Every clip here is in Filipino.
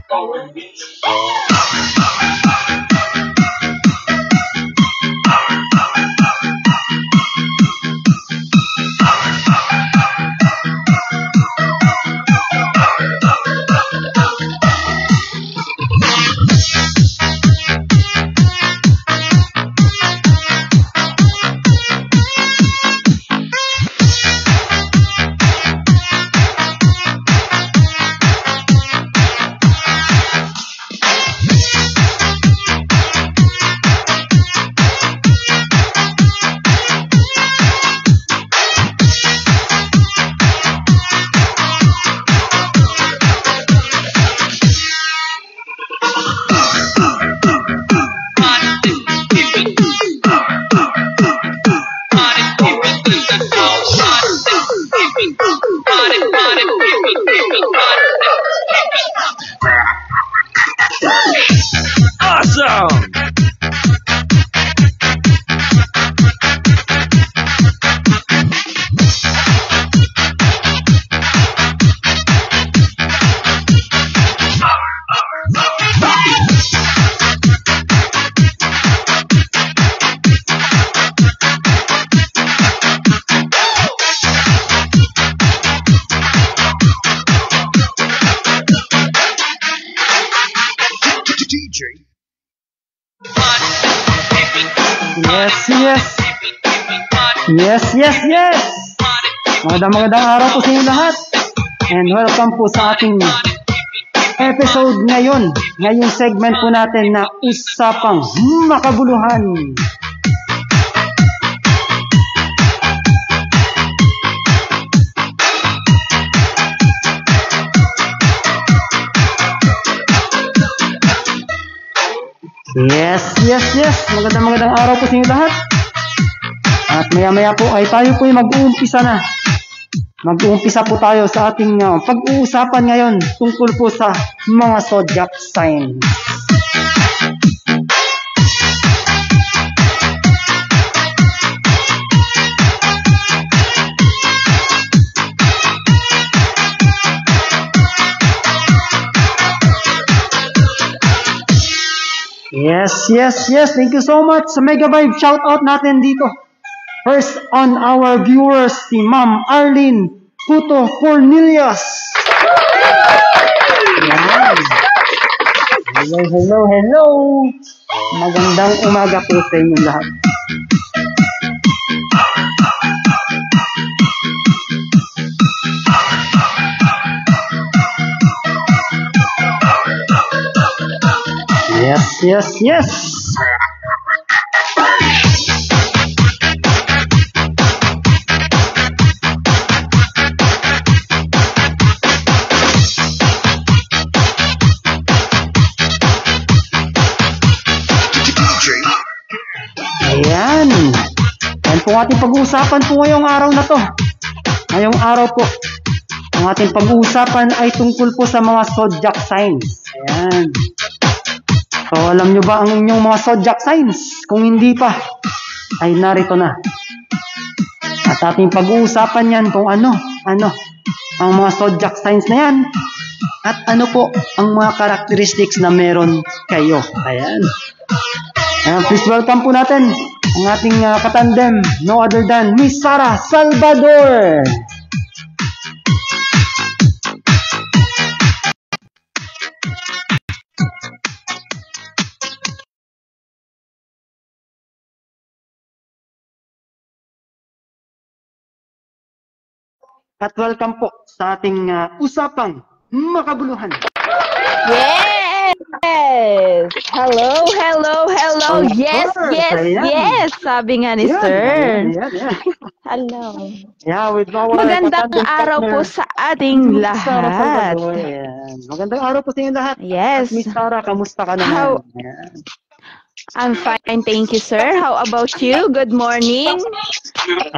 Awesome! Yes! Magandang araw po sa inyo lahat. And welcome po sa ating episode ngayon. Ngayong segment po natin na Usapang Makabuluhan. Yes! Magandang araw po sa inyo lahat. At maya po ay tayo po ay mag-uumpisa na. Mag-uumpisa po tayo sa ating pag-uusapan ngayon tungkol po sa mga zodiac signs. Yes. Thank you so much sa Mega Vibe. Shout out natin dito. First on our viewers, si Ma'am Arlene Puto Cornelius. Yan. Hello. Magandang umaga po sa inyo lahat. Yes. Ayan po ating pag-uusapan po ngayong araw na to. Ngayong araw po, ang ating pag-uusapan ay tungkol po sa mga zodiac signs. Ayan. So, alam nyo ba ang inyong mga zodiac signs? Kung hindi pa, ay narito na. At ating pag-uusapan yan kung ano ang mga zodiac signs na yan. At ano po ang mga characteristics na meron kayo. Ayan. Please welcome po natin ang ating katandem, no other than Miss Sarah Salvador. At welcome po sa ating Usapang Makabuluhan. Yes! Hello! Yes! Sabi nga ni Sir. Yeah. Hello. Yeah, with our Magandang araw po sa ating lahat. Magandang araw po sa inyo lahat. Yes. At Miss Sarah, kamusta ka naman? I'm fine, thank you, sir. How about you? Good morning.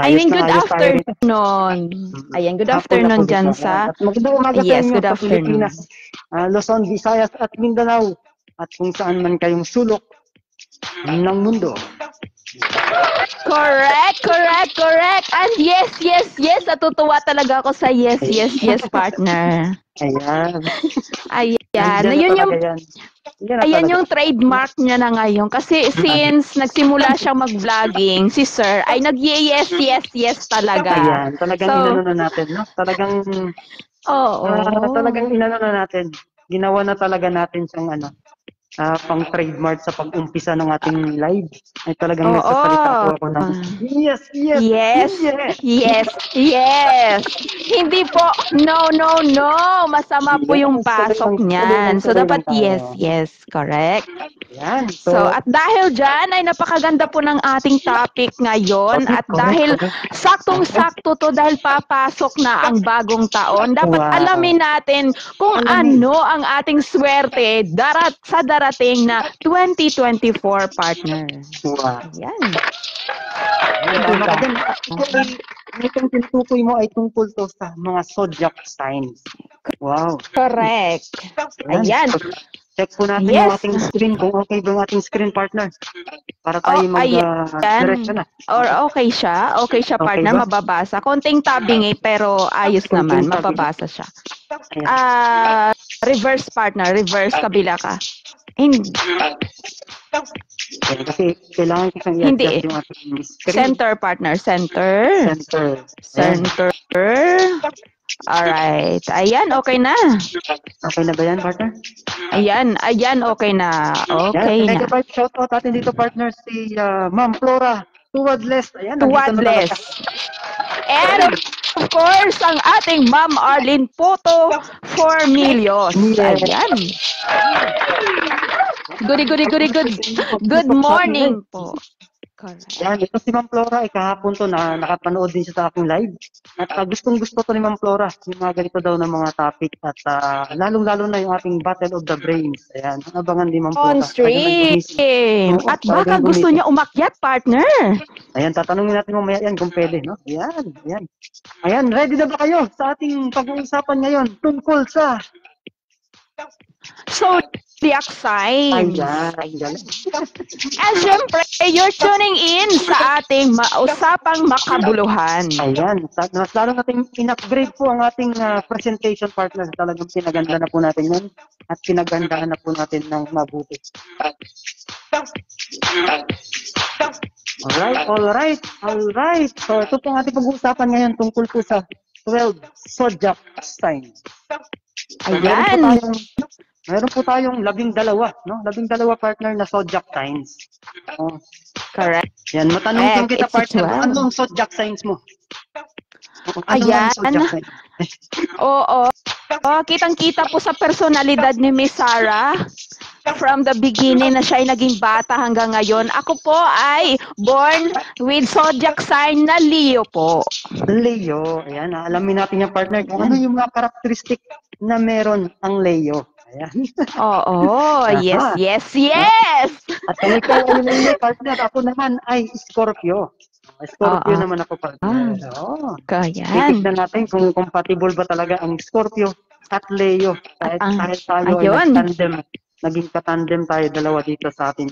Good afternoon. Ayan, good afternoon dyan sa... Magandang umaga yes, good sa afternoon. Pilipinas, Luzon, Visayas at Mindanao at kung saan man kayong sulok ng mundo. Correct. And yes. Natutuwa talaga ako sa yes, partner. Ayan. Yan. Nandyan na Yun yung, talaga yan. Yan na ayan talaga. yung trademark niya na ngayon. Kasi since nagsimula siyang mag-vlogging, si Sir ay nag-yes, yes, yes talaga. Ayan, talagang So, inano na natin, no? Talagang oo. talagang inano na natin. Ginawa na talaga natin siyang pang trademark sa pag-umpisa ng ating live. Ay talagang Oo. nagsasalita po ako ng yes, yes, Yes, yes. yes, yes. Hindi po, no, no, no. Masama po yung pasok niyan. So, dapat yes, yes. Correct. Yan. So, at dahil dyan ay napakaganda po ng ating topic ngayon at dahil saktong-sakto to dahil papasok na ang bagong taon, dapat Wow. alamin natin kung ano ang ating swerte sa darating na 2024 partner. Wow. Yan. Itong tinutukoy mo ay tungkol to sa mga zodiac signs. Wow. Correct. Ayan. Check po natin yung ating screen, kung okay ba yung ating screen partner. Para tayo mag-diretso na. Or okay siya? Okay siya, partner, ba? mababasa. Konting tabbing pero ayos naman, mababasa siya. Reverse, partner, reverse, kabila ka. Hindi. Kasi kailangan ko siyang i-adjust yung ating screen. Center, partner, center. Center. Alright. Ayan, okay na. Okay na ba yan, partner? Ayan, okay na. Okay na. Megabyte shoutout natin dito, partner, si Ma'am Flora Tuwadless. Ayan, Tuwadless. And of course, ang ating Ma'am Arlene Poto 4 million. Ayan. Good morning po. Correct. Yan, ito si Ma'am Flora, kahapon to na nakapanood din siya sa aking live. At gustong-gusto to ni Ma'am Flora, yung mga ganito daw ng mga topic at lalong-lalo na yung ating Battle of the Brains. Ayan, ang abangan din Ma'am Flora. On stream. At baka gusto niya umakyat, partner. Ayan, tatanungin natin mamaya yan kung pwede, no? Ayan. Ayan, ready na ba kayo sa ating pag-uusapan ngayon tungkol sa zodiac sign. Ayan. And syempre, you're tuning in sa ating usapang makabuluhan. Ayan. Mas lalo natin in-upgrade po ang ating presentation partner. Talagang pinaganda na po natin yan at pinagandaan na po natin ng mabuti. Alright. So ito pong ating pag-uusapan ngayon tungkol po sa 12 zodiac signs. Ayan. Meron po tayong 12, no? 12 partner na zodiac signs. Correct. Yan, matanong kita partner, ano ang zodiac signs mo? Ayan. Oo. Kitang-kita po sa personalidad ni Miss Sarah from the beginning na siya ay naging bata hanggang ngayon. Ako po ay born with zodiac sign na Leo po. Leo. Ayan, alamin natin yung partner kung ano yung mga karakteristik na meron ang Leo. Ayan. Oo. Yes. At kung ikaw ay Leo partner, ako naman ay Scorpio. Scorpio naman ako partner. Kaya. Titignan natin kung compatible ba talaga ang Scorpio at Leo. Kahit tayo ay naging katandem tayo dalawa dito sa ating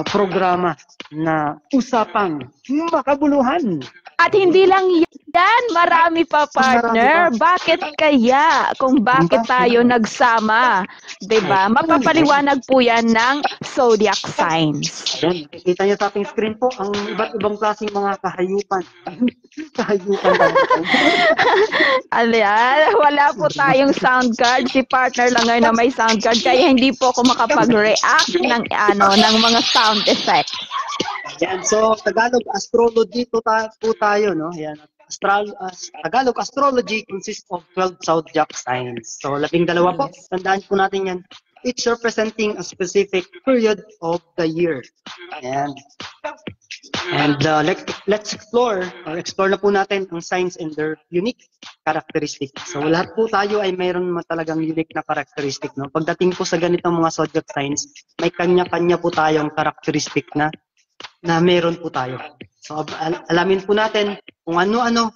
programa na Usapang Makabuluhan. At hindi lang yan, marami pa, partner. Bakit kaya? Kung bakit tayo nagsama? Diba? Mapapaliwanag po yan ng zodiac signs. Ayan, kita nyo sa ating screen po ang iba't ibang klaseng mga kahayupan. Kahayupan tayo. Ayan, wala po tayong sound card. Si partner lang ngayon na may sound card. Kaya hindi po ako makapag-react ng mga sound effects. Yan, so Tagalog astrology po tayo, no? Yan. Tagalog astrology consists of 12 zodiac signs. So 12 po. Tandaan po natin yan. Each representing a specific period of the year. Ayan. And let's explore na po natin ang signs and their unique characteristic. So lahat po tayo ay mayroon talagang unique na characteristic, no? Pagdating po sa ganitong mga zodiac signs, may kanya-kanya po tayong characteristic na meron po tayo. So alamin po natin kung ano-ano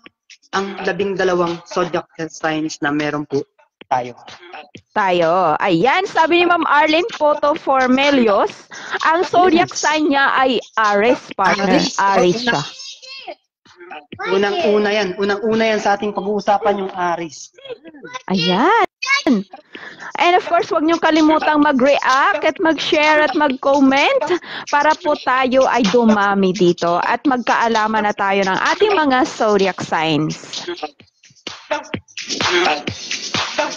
ang 12 zodiac signs na meron po tayo. Ayan, sabi ni Ma'am Arlene Poto Formelios, ang zodiac sign niya ay Aries, partner. Aries siya. Unang-una yan. Unang-una yan sa ating pag-uusapan yung Aries. Ayan. And of course, huwag niyong kalimutang mag-react at mag-share at mag-comment para po tayo ay dumami dito at magkaalaman na tayo ng ating mga zodiac signs.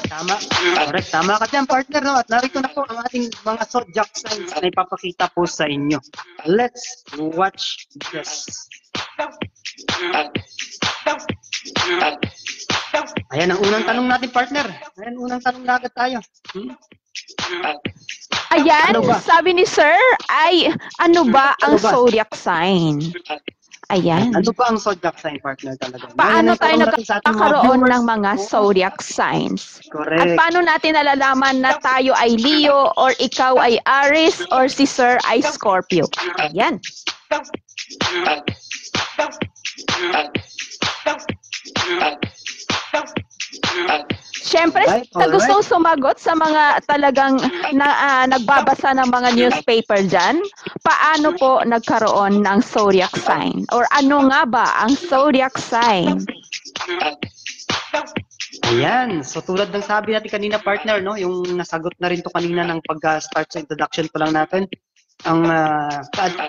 Tama. Correct. Tama ka dyan, partner. No? At narito na po ang ating mga zodiac signs na ipapakita po sa inyo. Let's watch this. Ayan ang unang tanong natin, partner. Ayan, unang tanong na agad tayo. Ayan, Ano ba? sabi ni Sir, ay ano ba ang Ano ba? zodiac sign? Ayan. Ano ba ang zodiac sign, partner, talaga? Paano Ayan ang tayo tanong natin sa ating mga nagkakaroon viewers. ng mga Oo, zodiac signs? correct. At paano natin nalalaman na tayo ay Leo or ikaw ay Aries or si Sir ay Scorpio? Ayan. Siyempre, Alright, sa gustong sumagot sa mga talagang nagbabasa ng mga newspaper dyan, paano po nagkaroon ng zodiac sign? Or ano nga ba ang zodiac sign? Ayan. So tulad ng sabi natin kanina, partner, no, yung nasagot na rin to kanina ng pag-start sa introduction pa lang natin. Ang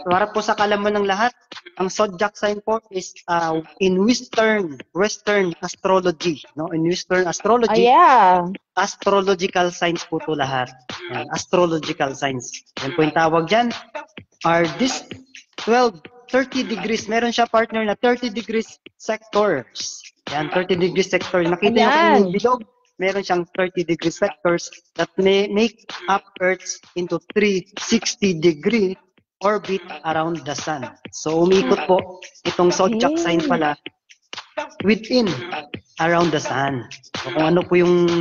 para po sa kalaman ng lahat, ang zodiac sign po is in Western astrology, no? In Western astrology, yeah. astrological signs po to lahat. Ayan, astrological signs. Yan po yung tawag dyan. Are this 30 degrees. Meron siya, partner, na 30 degrees sectors. Yan, 30 degrees sector. Nakita niyo kung yung bilog, meron siyang 30 degree sectors that may make up Earth into 360-degree orbit around the Sun. So, umiikot po itong zodiac sign pala within, around the Sun. So, kung ano po yung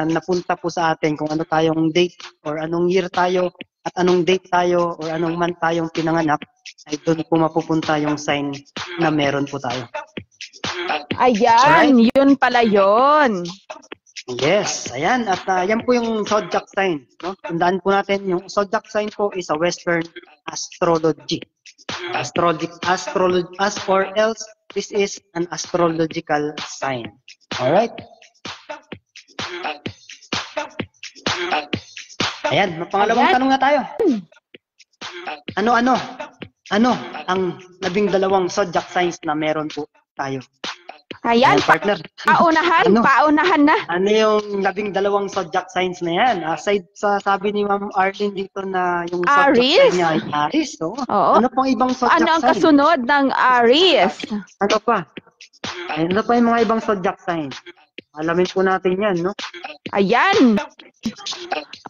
napunta po sa atin, kung ano tayong date or anong year tayo at anong date tayo or anong month tayong pinanganak, ay doon po mapupunta yung sign na meron po tayo. Ayan, yun pala yun. Yes, ayan. At yan po yung zodiac sign. No? Tandaan po natin, yung zodiac sign po is a Western astrology. As or else, this is an astrological sign. Alright? Ayan, pangalawang tanong na tayo. Ano ang 12 zodiac signs na meron po tayo? Ayan, partner. paunahan na. Ano yung 12 zodiac signs na yan? Aside sa sabi ni Ma'am Arlene dito na yung zodiac sign niya ay Aries. No? Oo. Ano pang ibang zodiac sign? Ano ang kasunod ng Aries? Ano pa? Ano pa yung mga ibang zodiac sign? Alamin po natin yan, no? Ayan.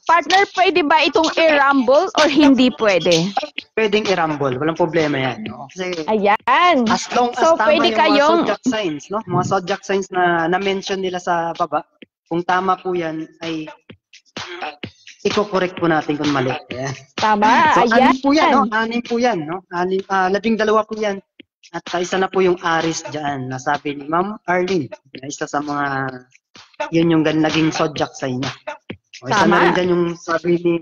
Partner, pwede ba itong i-rumble or hindi pwede? Pwedeng i-rumble. Walang problema yan. No? Kasi ayan. as long as so, tama pwede yung kayong... mga zodiac signs, no? Mga zodiac signs na na-mention nila sa baba, kung tama po yan, ay i-correct po natin kung mali. Yeah. Tama, so, ayan. Anim po yan, no? Anim po yan, no? 12 po yan. At isa na po yung Aries dyan, nasabi ni Ma'am Arlene. Isa sa mga, yun yung naging zodiac sign niya. O, isa na rin dyan yung sabi ni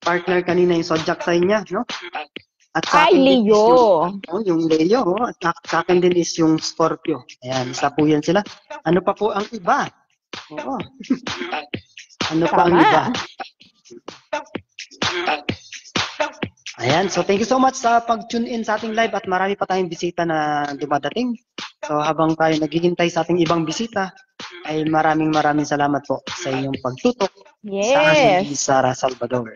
partner kanina yung zodiac sign niya, no? At sa akin din Leo. yung Leo. Oh, at sa akin din is yung Scorpio. Ayan, isa po yan sila. Ano pa po ang iba? Oo. Ano pa ang iba? Ayan, so thank you so much sa pag-tune in sa ating live at marami pa tayong bisita na dumadating. So habang tayo naghihintay sa ating ibang bisita, ay maraming salamat po sa inyong pagtutok sa ating Sara Salvador.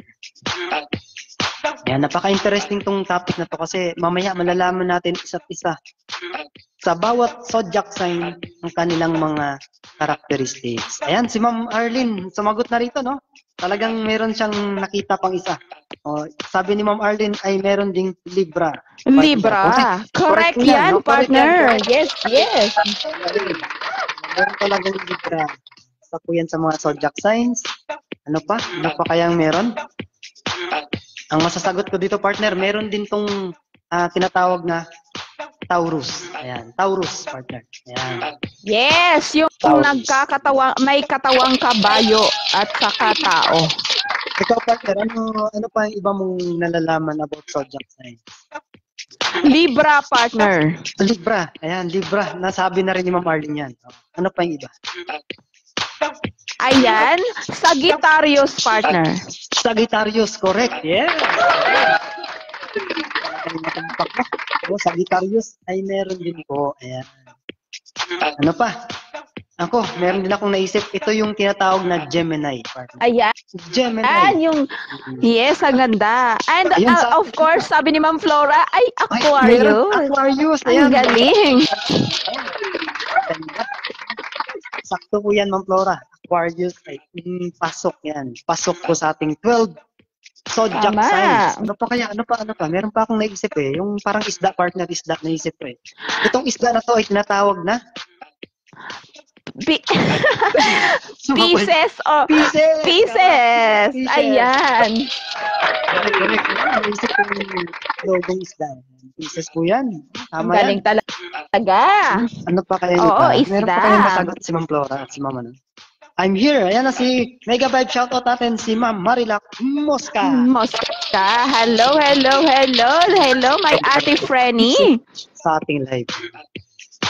Ayan, napaka-interesting tong topic na to kasi mamaya malalaman natin isa't isa sa bawat zodiac sign ng kanilang mga characteristics. Ayan, si Ma'am Arlene, sumagot na rito, no? Talagang meron siyang nakita pang isa. O, sabi ni Ma'am Arlene ay meron ding Libra. Libra. Correct yan, no? partner. Correct yan. Yes. Meron talagang Libra. Isa po yan sa mga zodiac signs. Ano pa? Ano pa kayang meron? Ang masasagot ko dito, partner, meron din tong tinatawag na Taurus. Ayan, Taurus, partner. Ayan. Yes, yung may katawang kabayo at saka tao. Ikaw, partner, ano pa yung iba mong nalalaman about zodiac signs? Libra, partner. Libra. Ayan, Libra. Nasabi na rin ni Ma'am Arlene yan. Ano pa yung iba? Ayan, Sagittarius, partner. Sagittarius, correct. Yeah. Sagittarius ay meron din po. Ayan. Ano pa? Ako, meron din akong naisip. Ito yung tinatawag na Gemini, partner. Ayan. Gemini. Yes, ang ganda. And Ayun, of course, sabi ni Ma'am Flora, ay Meron Aquarius. Aquarius. Ang Ayan. galing. Sakto po yan, Ma'am Flora. Aquarius ay pasok yan. Pasok po sa ating 12 zodiac Tama. signs. Ano pa kaya? Ano pa? Meron pa akong naisip eh. Yung parang isda, partner isda, naisip ko eh. Itong isda na to ay tinatawag na Pieces or Pieces. Pieces. Ayan. Correct. Naisip ko yung logong isda. Pieces po yan. Ang Tama galing yan. talaga. Ano pa kaya Oo, iba? isda. Meron pa kayong masagot si Ma'am Flora at si Ma'am ano? I'm here. Ayan na si Mega Vibe. Shoutout natin si Ma'am Marilac Mosca. Mosca. Hello, my ate Frenny. Sa ating live.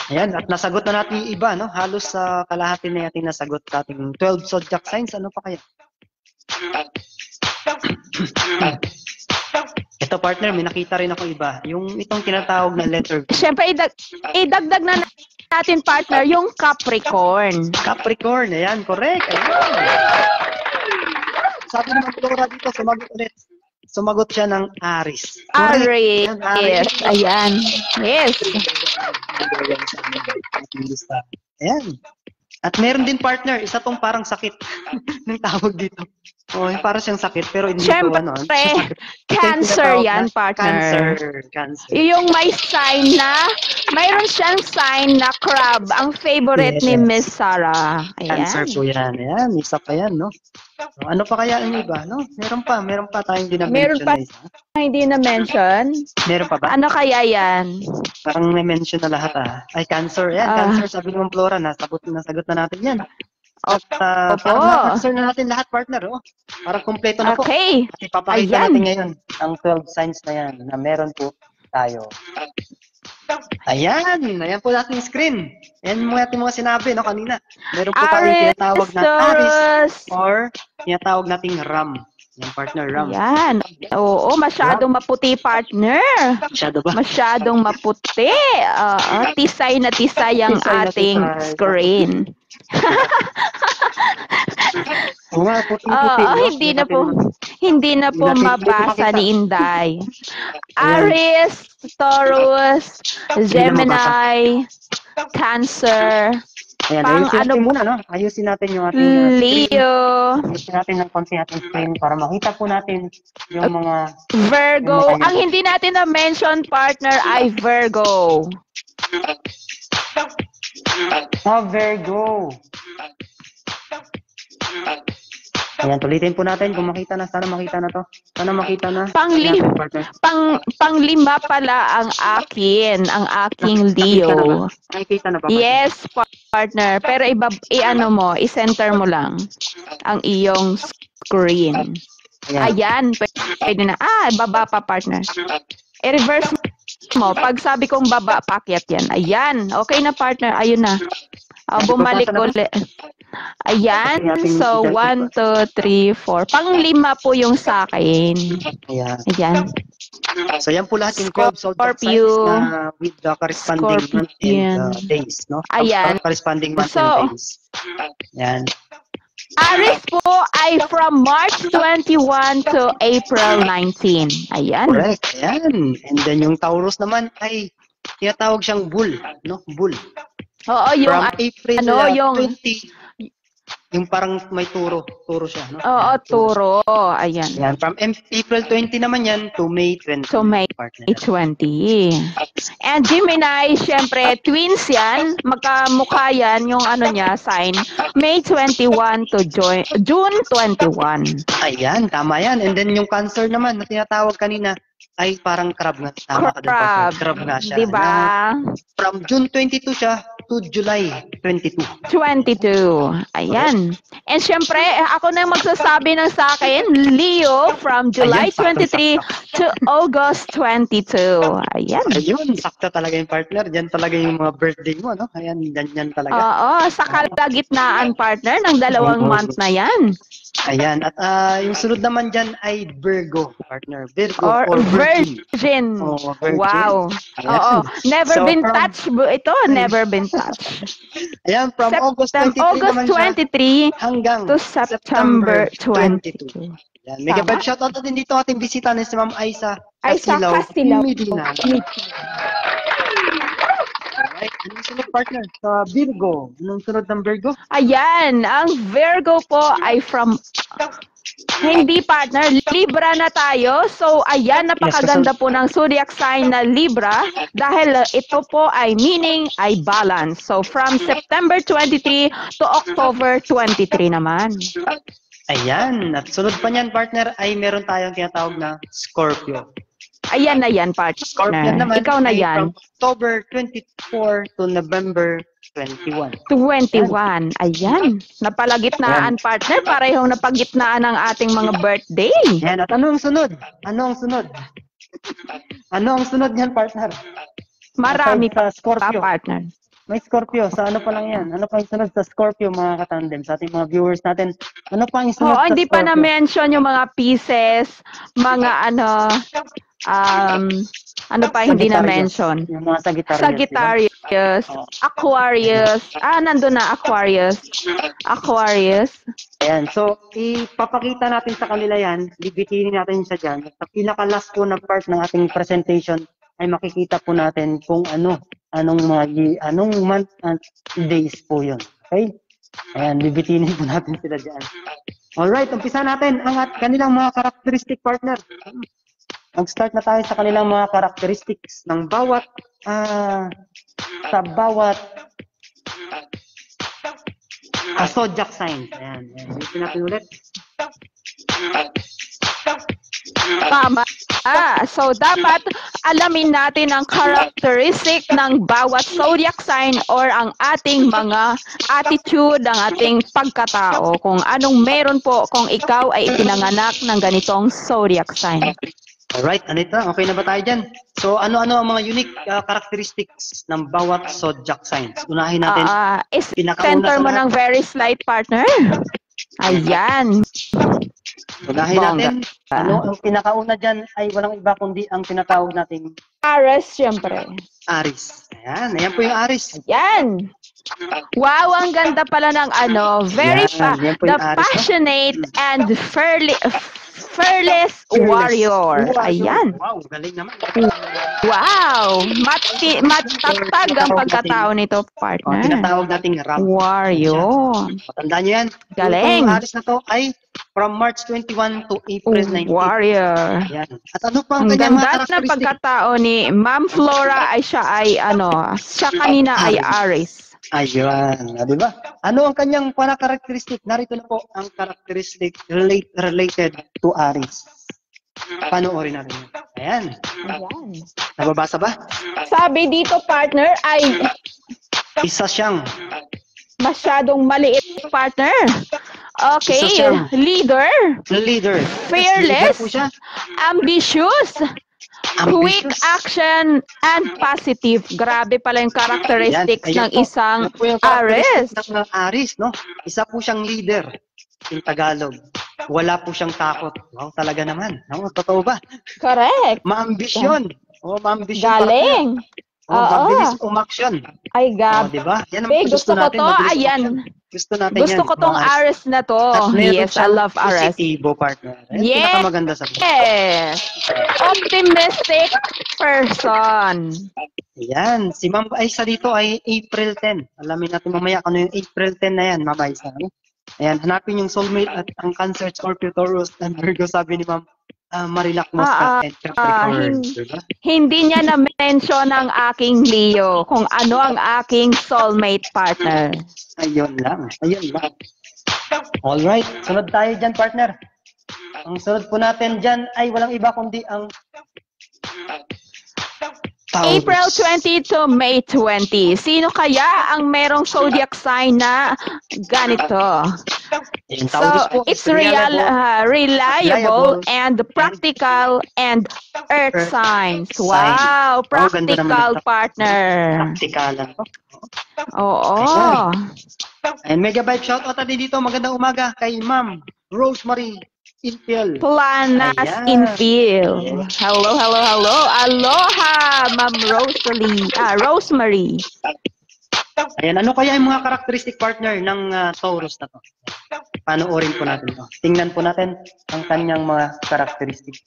Ayan, at nasagot na natin yung iba, no? Halos sa kalahati na natin nasagot sa ating 12 zodiac signs. Ano pa kaya? Ito, partner, may nakita rin ako iba. Yung itong tinatawag na letter V. Siyempre, idagdag na natin, partner, yung Capricorn. Capricorn, ayan, correct. Ayan. Sabi naman Flora dito, sumagot ulit. Sumagot siya ng Aries. Aries. Aries. Ayan. Yes. Ayan. At meron din, partner, isa tong parang sakit ng tawag dito. Oh, parang siyang sakit pero hindi Siyempre, ko ano. Cancer yan, partner. Cancer. Yung may sign na, mayroon siyang sign na crab, ang favorite ni Miss Sarah. Ayan. Cancer po yan. Ayan, isa pa yan, no? So, ano pa kaya ang iba, no? Meron pa tayong Meron dinamention pa na isa. hindi na-mention. Meron pa ba? Ano kaya yan? Parang na-mention na lahat Ay, cancer. Ayan, cancer. Sabi ng Flora, nasagot na natin yan. At parang na-answer na natin lahat, partner. Oh. Parang kompleto na po. Okay. At ipapakita Ayan. natin ngayon ang 12 signs na yan na meron po tayo. Ayan po natin yung screen. Ayan mo natin mga sinabi no, kanina. Meron po tayong tinatawag na Aries or tinatawag nating Ram. Yung partner Ram. Ayan. Oo, masyadong maputi, partner. Masyado ba? Masyadong maputi. Tisay na tisay ang Tisay na ating tisay. screen. Oo nga, puti-puti. no? Hindi na po mabasa ni Inday. Aries, Taurus, Gemini, Cancer, Ayan, pang ayusin ano natin muna, no? Ayusin natin yung ating screen. Leo, Ayusin natin ng konti ating screen para makita po natin yung mga... Virgo. Ang hindi natin na-mention, partner, ay Virgo. Virgo. Ayan, tulitin po natin kung makita na. Sana makita na to. Sana makita na. Panglima pala ang aking Leo. Nakikita na ba? Yes, partner. Pero i-ano mo, i-center mo lang ang iyong screen. Ayan, pwede na. Baba pa, partner. I-reverse mo. Pag sabi kong baba, pakyat yan. Ayan. Okay na, partner. Ayun na. Bumalik ulit. Ayan. So, 1, 2, 3, 4. Panglima po yung sa akin. Ayan. So, yan po lahat yung 12 zodiac signs na with the corresponding month and days, no? Ayan. Corresponding month and days. Ayan. Aries po ay from March 21 to April 19. Ayan. Correct. Ayan. And then yung Taurus naman ay tinatawag siyang bull, no? Bull. Oo, yung from April yung 20, yung parang may turo siya, no? Oo, turo. Ayan. Yan, from April 20 naman yan to May 20. So, May 20. And Gemini, syempre, twins yan. Magkamukha yan, yung ano niya, sign. May 21 to June 21. Ayan, tama yan. And then yung Cancer naman, na tinatawag kanina, ay parang crab nga. Tama ka din, partner. Crab nga siya. Diba? From June 22 siya to July 22. 22. Ayan. And syempre, ako na magsasabi ng sa akin, Leo, from July 23 to August 22. Ayan. Ayun, sakto talaga yung partner. Diyan talaga yung mga birthday mo, no? Ayan, ganyan talaga. Oo, sa kalagitnaan partner ng 2 month na yan. Ayan, at yung sunod naman dyan ay Virgo, partner. Virgo Or Virgin. virgin. Oh, virgin. Wow. Ayan. Oo. Never So, been from- touched. Ito, never been touched. Ayan, from August 23 naman siya 23 hanggang to September 22. 22. Ayan, mega Tama. vibe shoutout natin dito ating bisita ni si Ma'am Aisa Aisa Casilaw Casilaw. Medina. Alright, anong sunod partner? Sa Virgo. Anong sunod ng Virgo? Ayan, ang Virgo po ay from hindi partner, Libra na tayo. So, ayan, napakaganda po ng zodiac sign na Libra dahil ito po ay meaning ay balance. So, from September 23 to October 23 naman. Ayan, at sunod pa niyan partner ay meron tayong tinatawag na Scorpio. Ayan na yan, partner. Scorpio naman Ikaw na ay yan. from October 24 to November 21. 21. Ayan. Napalagitnaan, partner. Parehong napagitnaan ng ating mga birthday. Ayan, at ano ang sunod? Ano ang sunod? Ano ang sunod niyan, partner? Marami Aside sa pa, Scorpio. partner. May Scorpio. Sa ano pa lang yan? Ano pa yung sunod sa Scorpio, mga katandem? Sa ating mga viewers natin. Ano pa yung sunod Oo, sa hindi pa Scorpio? na-mention yung mga pieces, mga ano pa hindi na-mention? Yung mga Sagittarius. Sagittarius, Aquarius, nandun na Aquarius. Aquarius. Ayan, so ipapakita natin sa kanila yan, bibitinin natin siya dyan. Sa pinaka-last po na part ng ating presentation ay makikita po natin kung anong month and days po yun. Okay? Ayan, bibitinin po natin sila dyan. Alright, umpisa natin ang kanilang mga characteristic partner. Mag-start na tayo sa kanilang mga characteristics ng bawat zodiac sign. Ayan, ulitin natin ulit. Tama. So dapat alamin natin ang characteristic ng bawat zodiac sign or ang ating mga attitude, ang ating pagkatao, kung anong meron po kung ikaw ay ipinanganak ng ganitong zodiac sign. Alright, Anita, okay na ba tayo dyan? So, ano-ano ang mga unique characteristics ng bawat zodiac signs? Unahin natin. Center mo ng very slight partner. Ayan. Unahin natin. Ano ang pinakauna dyan ay walang iba kundi ang tinatawag nating Aries, syempre. Aries. Ayan, ayan po yung Aries. Ayan. Wow, ang ganda pala ng very yan po the yung Aries, passionate and fearless warrior. Ayan. Wow, galing naman. Wow, matatag ang pagkatao nito, partner. Tinatawag nating warrior. Patandaan nyo yan. Galing. Yung Aries na to ay from March 21 to April 19. Warrior. Yan. At ano pa ang Ang kanyang mga ganda ng characteristic? pagkatao ni Ma'am Flora ay siya kanina ay Aries. Ayun, di ba? Ano ang kanyang karakteristik? Narito na po ang karakteristik related to Aries. Panoorin natin. Ayan. Ayan. Nababasa ba? Sabi dito, partner, ay Isa siyang masyadong maliit, partner. Okay, Isa siyang leader, leader. fearless, Leader po siya. ambitious, quick Ambitious. action, and positive. Grabe pala yung characteristics Ayan ng po. isang Yan po yung Aries. characteristic ng Aries, no? Isa po siyang leader in Tagalog. Wala po siyang takot. Wow, talaga naman. No, totoo ba? Correct. Maambisyon. Maambisyon. Galing. Mabilis umaksyon. Ay, gab. Di ba? Yan ang Gusto ko natin. to. Mabilis Ayan. umaksyon. Gusto natin Gusto yan. ko tong Aries na to. At meron Yes, I siyang love Aries. positibo, partner. Yan, Yes. pinakamaganda sa buhay. Yes. Optimistic person. Yan. Si Ma'am Aisa dito ay April 10. Alamin natin mamaya kung ano yung April 10 na yan, Ma'am Aisa. Ayan, hanapin yung soulmate at ang Cancer, Scorpio, Taurus, and Virgo, sabi ni Ma'am Marilac Mosca and Capricorn. Diba? Hindi niya na-mention ang aking Leo kung ano ang aking soulmate partner. Ayun lang. Ayun lang. Alright, sunod tayo dyan, partner. Ang sunod po natin dyan ay walang iba kundi ang Taurus. April 20 to May 20. Sino kaya ang merong zodiac sign na ganito? Ayan, So, Taurus po. it's reliable and practical and earth Earth signs. sign. Wow, Ganda naman practical ito. partner. Praktikalan to. Oo. And Megabyte shoutout natin dito. Magandang umaga kay Ma'am Rosemary Infiel. Planas Ayan. Infield. Hello, hello, hello. Aloha, Ma'am Rosemary. Ayan, ano kaya yung mga characteristic partner ng Taurus na to? Panoorin po natin to. Tingnan po natin ang kanyang mga characteristic.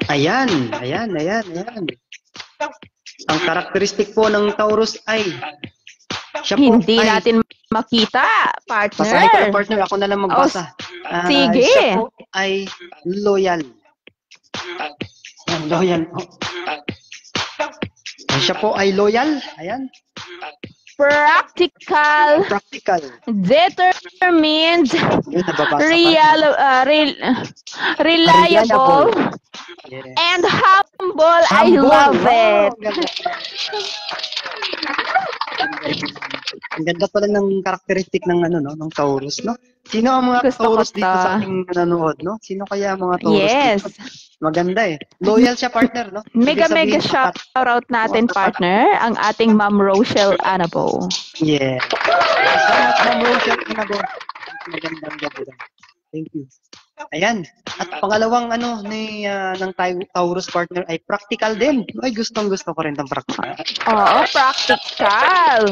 Ayan. Ang characteristic po ng Taurus ay siya po Hindi ay, natin makita, partner. basahin ko na partner, ako na lang magbasa. Sige. Siya po ay loyal. Ayan, loyal po. Siya po ay loyal. Ayan. Practical, determined, reliable, and humble. I love it. Ang ganda pala ng karakteristik ng ng Taurus, no? Sino ang mga Gusto Taurus ko dito to. sa ating nanonood, no? Sino kaya ang mga Taurus Yes. dito? Maganda eh. Loyal siya, partner, no? Mega Ibig sabihin, shoutout natin, partner, ang ating Ma'am Rochelle Anabo. Yeah. Salamat, Ma'am Rochelle Anabo. Magandang gabi lang. Thank you. Ayan. At pangalawang ng Taurus partner ay practical din. Ay, gustong-gusto ko rin ng practical. Oo, practical.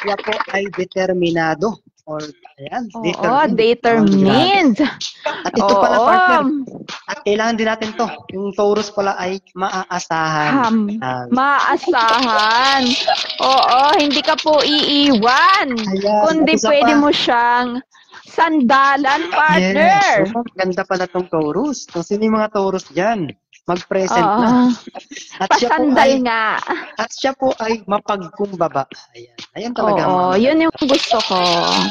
Siya po ay determinado. Or, ayan, Oo, determined. At ito pala, partner. At kailangan din natin to. Yung Taurus pala ay maaasahan. Maaasahan. Oo, hindi ka po iiwan. Ayan, Kundi pwede mo siyang sandalan, partner. Yes. So, ganda pala tong Taurus. So, sino yung mga Taurus dyan? Mag-present na. At pasandal nga. At siya po ay mapagkumbaba. Ayan. Ayan talaga. Oo, yun yung gusto ko.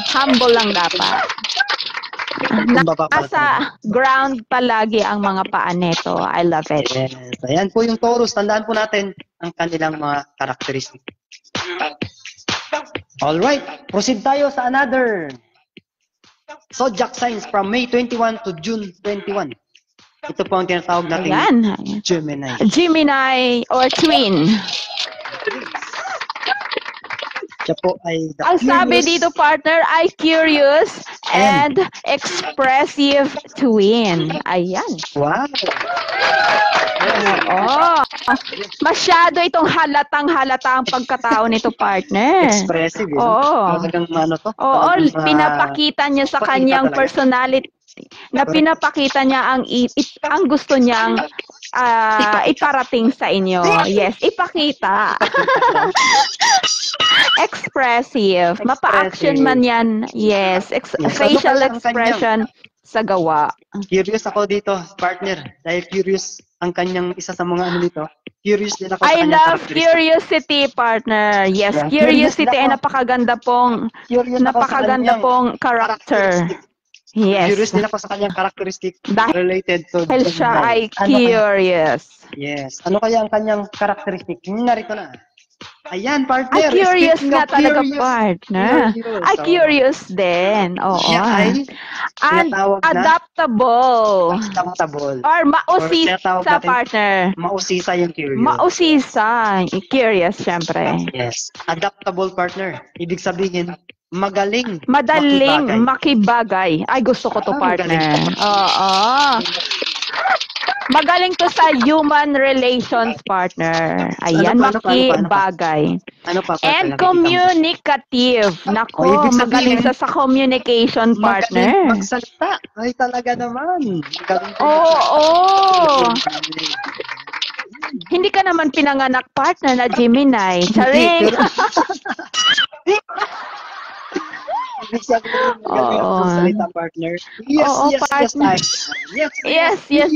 Humble lang dapat. Nasa ground palagi ang mga paa nito. I love it. Yes. Ayan po yung Taurus. Tandaan po natin ang kanilang mga karakteristik. Alright. Proceed tayo sa another zodiac signs from May 21 to June 21. Ito po ang tinatawag natin Gemini. Gemini or twin. Siya po ay ang sabi dito, partner, ay curious and expressive twin. Ayan. Wow. Oo. Masyado itong halata ang pagkatao nito, partner. Expressive. Oo. Talagang to? Oo, pinapakita niya sa kanyang personality na pinapakita niya ang gusto niyang iparating sa inyo. Yes, ipakita. Expressive. Mapa-action man yan. Yes, facial expression sa gawa. Curious ako dito, partner. Dahil curious ang kanyang isa sa mga dito. Curious din ako sa I kanyang love curiosity, partner. Yes, Yeah. curiosity ay napakaganda pong character. Yes. Curious din ako sa kanyang karakteristik related to dahil siya ay curious. Yes. Ano kaya ang kanyang karakteristik? Narito na. Ayan, partner. Ay, curious nga talaga, curious, partner. Ay, curious din. Oo. Siya ay adaptable. Or mausisa, partner. Mausisa yung curious. Mausisa. Curious, syempre. Yes. Adaptable, partner. Ibig sabihin, madaling makibagay. Ay, gusto ko to, partner. Oo. Magaling to sa human relations, partner. Ayan, makibagay. And communicative. Naku, magaling sa communication, partner. Magaling magsalita. Ay, talaga naman. Oo. Hindi ka naman pinanganak, partner, na Gemini. Charing. Ibig sabihin, magaling ako Oo. sa salita, partner. Yes, Oo, yes, yes, partner. yes, Yes.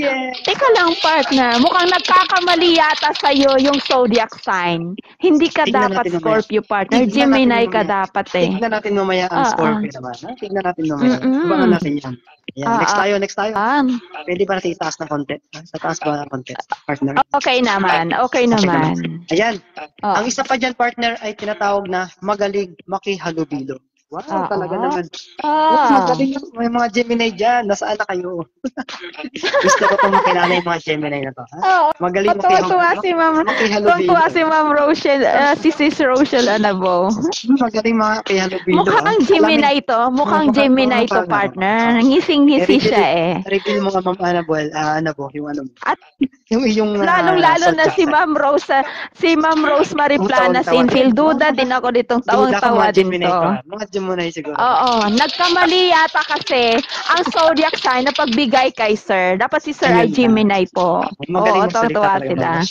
Teka lang, partner. Mukhang nagkakamali yata sa'yo yung zodiac sign. Hindi ka Tignan dapat natin mamaya. Scorpio, partner. Tignan natin Gemini ka mamaya. dapat eh. Tignan natin mamaya ang Oo. Scorpio naman. Ha? Tignan natin mamaya. Mm-mm. Abangan natin yan. Ayan. Next Ah, tayo, next tayo. ah. Pwede ba natin itaas ng konti? Sa taas ba ng konti, partner? Okay naman. Okay naman. Ayan. Oh. Ang isa pa dyan, partner, ay tinatawag na magaling makihalubilo. Wow, talaga naman. Magaling may mga Gemini dyan. Nasaan na kayo? Gusto ko itong makilala yung mga Gemini na to. Ha? Magaling Tuwa si Ma'am. Tuwa si Ma'am Rochelle, si Sis Rochelle Anabo. Magaling makihalubilo. Mukhang Gemini ito. Mukhang Gemini ito, partner. Ngising-ngisi siya eh. Reveal mo nga, Ma'am Anabo, yung ano mo. At yung lalong-lalo na si Ma'am Rose, si Ma'am Rosemary Planas Infield. Duda din ako ditong tawang-tawa din to. Mga Gemini siguro. Oo, nagkamali yata kasi ang zodiac sign na pagbigay kay Sir. Dapat si Sir ay Gemini po. Oo, tuwa sila.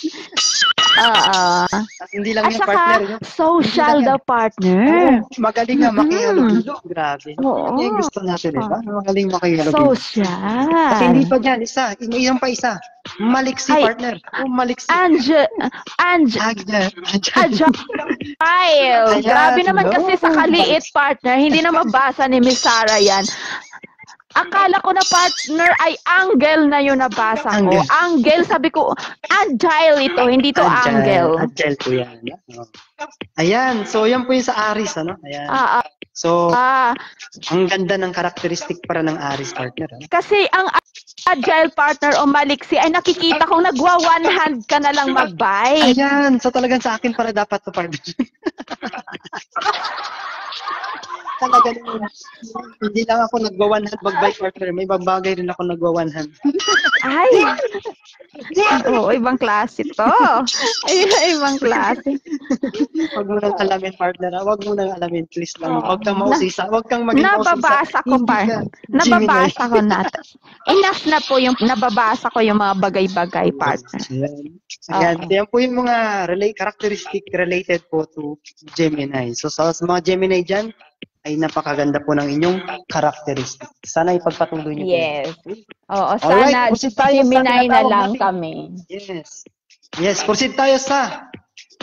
Oo. Hindi lang At yung saka, partner. social daw partner. Magaling nga makihalubilo. Grabe. Oo. Yan yung gusto natin, di ba? Magaling makihalubilo. Social. Kasi hindi pa dyan, may isang pa isa. Maliksi, Ay, partner. Maliksi. Agile. Ayan, Grabe naman no? kasi sa kaliit, partner. Hindi na mabasa ni Miss Sarah yan. Akala ko na partner ay Angel na yung nabasa ko. Angel, sabi ko, agile ito, hindi to Angel. Agile po yan. Ayan, so yan po yung sa Aris, ano? Ayan. So, ang ganda ng karakteristik para ng Aris, partner. Ano? Kasi ang agile partner o maliksi ay nakikita kong nagwa one hand ka na lang mag-buy. Ayan, so talagang sa akin para dapat to, partner. Talaga naman. Hindi lang ako nagwa one hand mag-buy, partner. May babagay rin ako nagwa one hand. Ay! Oo, ibang klase to. Ibang klase. Huwag mo nang alamin, partner. Huwag mo nang alamin. Please lang. Huwag kang mausisa. Huwag kang maging mausisa. Nababasa ko, nababasa ko na. Enough na po yung nababasa ko yung mga bagay-bagay, partner. Ayan. Yan po yung mga characteristic related po to Gemini. So sa mga Gemini dyan, ay napakaganda po ng inyong characteristic. Sana ipagpatuloy niyo po. Yes. Oo, sana Gemini na lang kami. Yes. Yes, proceed tayo sa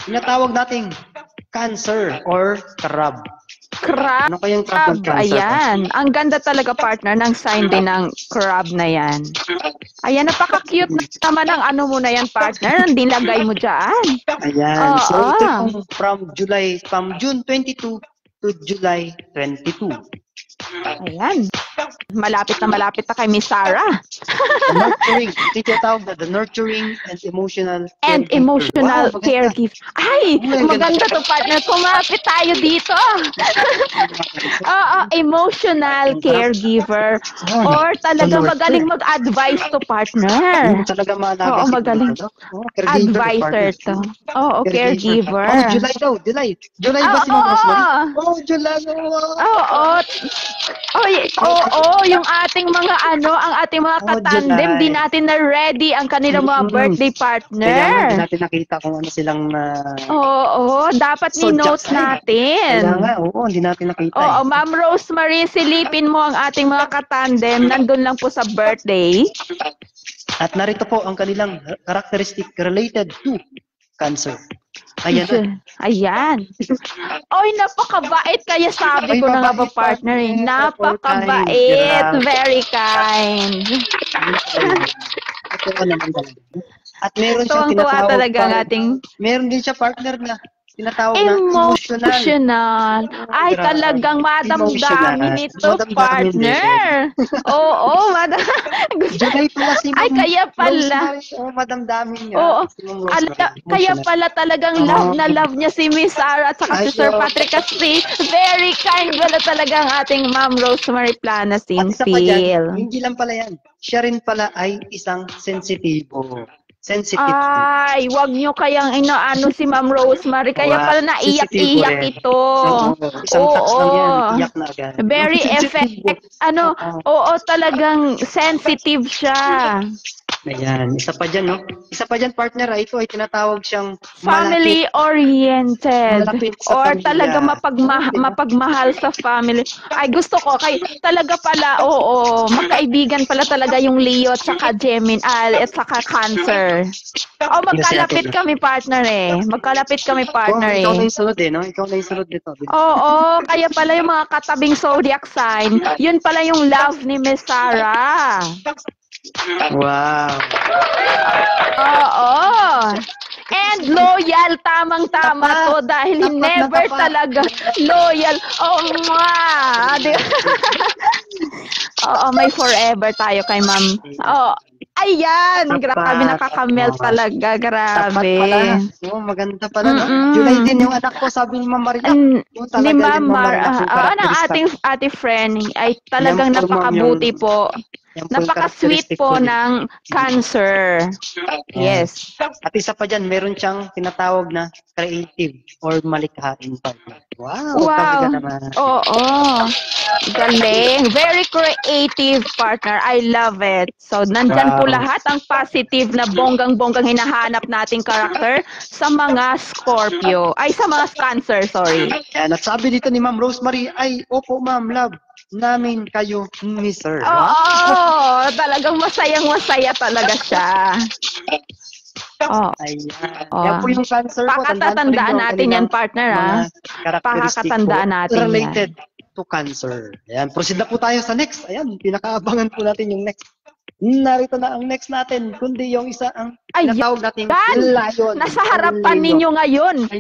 tinatawag nating Cancer or Crab. Crab. Ano kayang crab ng Cancer? Ayan. Ang ganda talaga, partner, ng sign din ng crab na yan. Ayan, napaka-cute naman ang ano mo na yan, partner. Ang nilagay mo dyan. Ayan. So, ito from June 22 to July 22. Ayan. Malapit na kay Miss Sarah. The nurturing and emotional caregiver. Ay, maganda to, partner. Kumapit tayo dito. Oo, emotional caregiver. Or talagang magaling mag-advise to, partner. Oo, magaling. Advisor to. Oo, caregiver. July daw, July. July ba si Ma'am Rosemary? July. Oo, yung ating mga ang ating mga katandem, di natin na ready ang kanilang mga birthday partner. Kaya hindi natin nakita kung ano silang Oo, dapat ni-note natin. Kaya nga, hindi natin nakita. Oo, Ma'am Rosemary, silipin mo ang ating mga katandem, nandun lang po sa birthday. At narito po ang kanilang characteristic related to Cancer. Ayan. Oy, napakabait. Kaya sabi ko na nga ba, partner, napakabait. Very kind. Ito naman talaga. At meron siyang tinatawag talaga ng ating... Meron din siya, partner, na tinatawag na emotional. Ay, talagang madamdamin ito, partner. Oo, July pala si Ma'am. Ay, kaya pala. Madamdamin niya. Oo. Kaya pala talagang love na love niya si Miss Sarah at saka si Sir Patrick kasi very kind wala talaga ang ating Ma'am Rosemary Planas Infield. Hindi lang pala yan. Siya rin pala ay isang sensitibo. Sensitive. Ay, wag nyo kayang ano si Ma'am Rosemary. Kaya pala naiyak-iyak ito. Isang touch lang yan. Iyak na agad. Very effective. Oo, talagang sensitive siya. Ayan, isa pa dyan, no? Isa pa dyan, partner, ito ay tinatawag siyang Family-oriented malapit sa or pamilya. talaga mapagmahal sa family. Ay, gusto ko. Talaga pala, oo, magkaibigan pala talaga yung Leo at saka Gemini at saka Cancer. Magkalapit kami, partner eh. Magkalapit kami, partner Ikaw na eh. yung sunod eh, no? Ikaw na yung sunod dito. Oo, kaya pala yung mga katabing zodiac sign, yun pala yung love ni Miss Sarah. Wow. Oo. And loyal, tamang-tama to dahil never talaga loyal. Oo nga. Oo, may forever tayo kay ma'am. Oo. Ayan, grabe, nakakamelt talaga, grabe. Oo, maganda pala, no? July din yung anak ko, sabi ni Ma'am Maria. Ni Ma'am ang ating ate friend ay talagang napakabuti po. Napaka-sweet po ng Cancer. Yes. At isa pa dyan, meron siyang tinatawag na creative or malikhain partner. Wow. Oo. Galing. Very creative, partner. I love it. So, nandyan po lahat ang positive na bonggang-bonggang hinahanap nating karakter sa mga Scorpio. Ay, sa mga Cancer, sorry. At sabi dito ni Ma'am Rosemary, ay, opo ma'am, love namin kayo ni Sir. Oo, talagang masayang-masaya talaga siya. Ayan. Yan po yung Cancer po. Pakatatandaan natin yan, partner, ha? Pakakatandaan natin related to Cancer. Ayan, proceed na po tayo sa next. Ayan, pinakaabangan po natin yung next. Narito na ang next natin, kundi yung isa ang tinatawag nating Lion. Nasa harapan ninyo ngayon.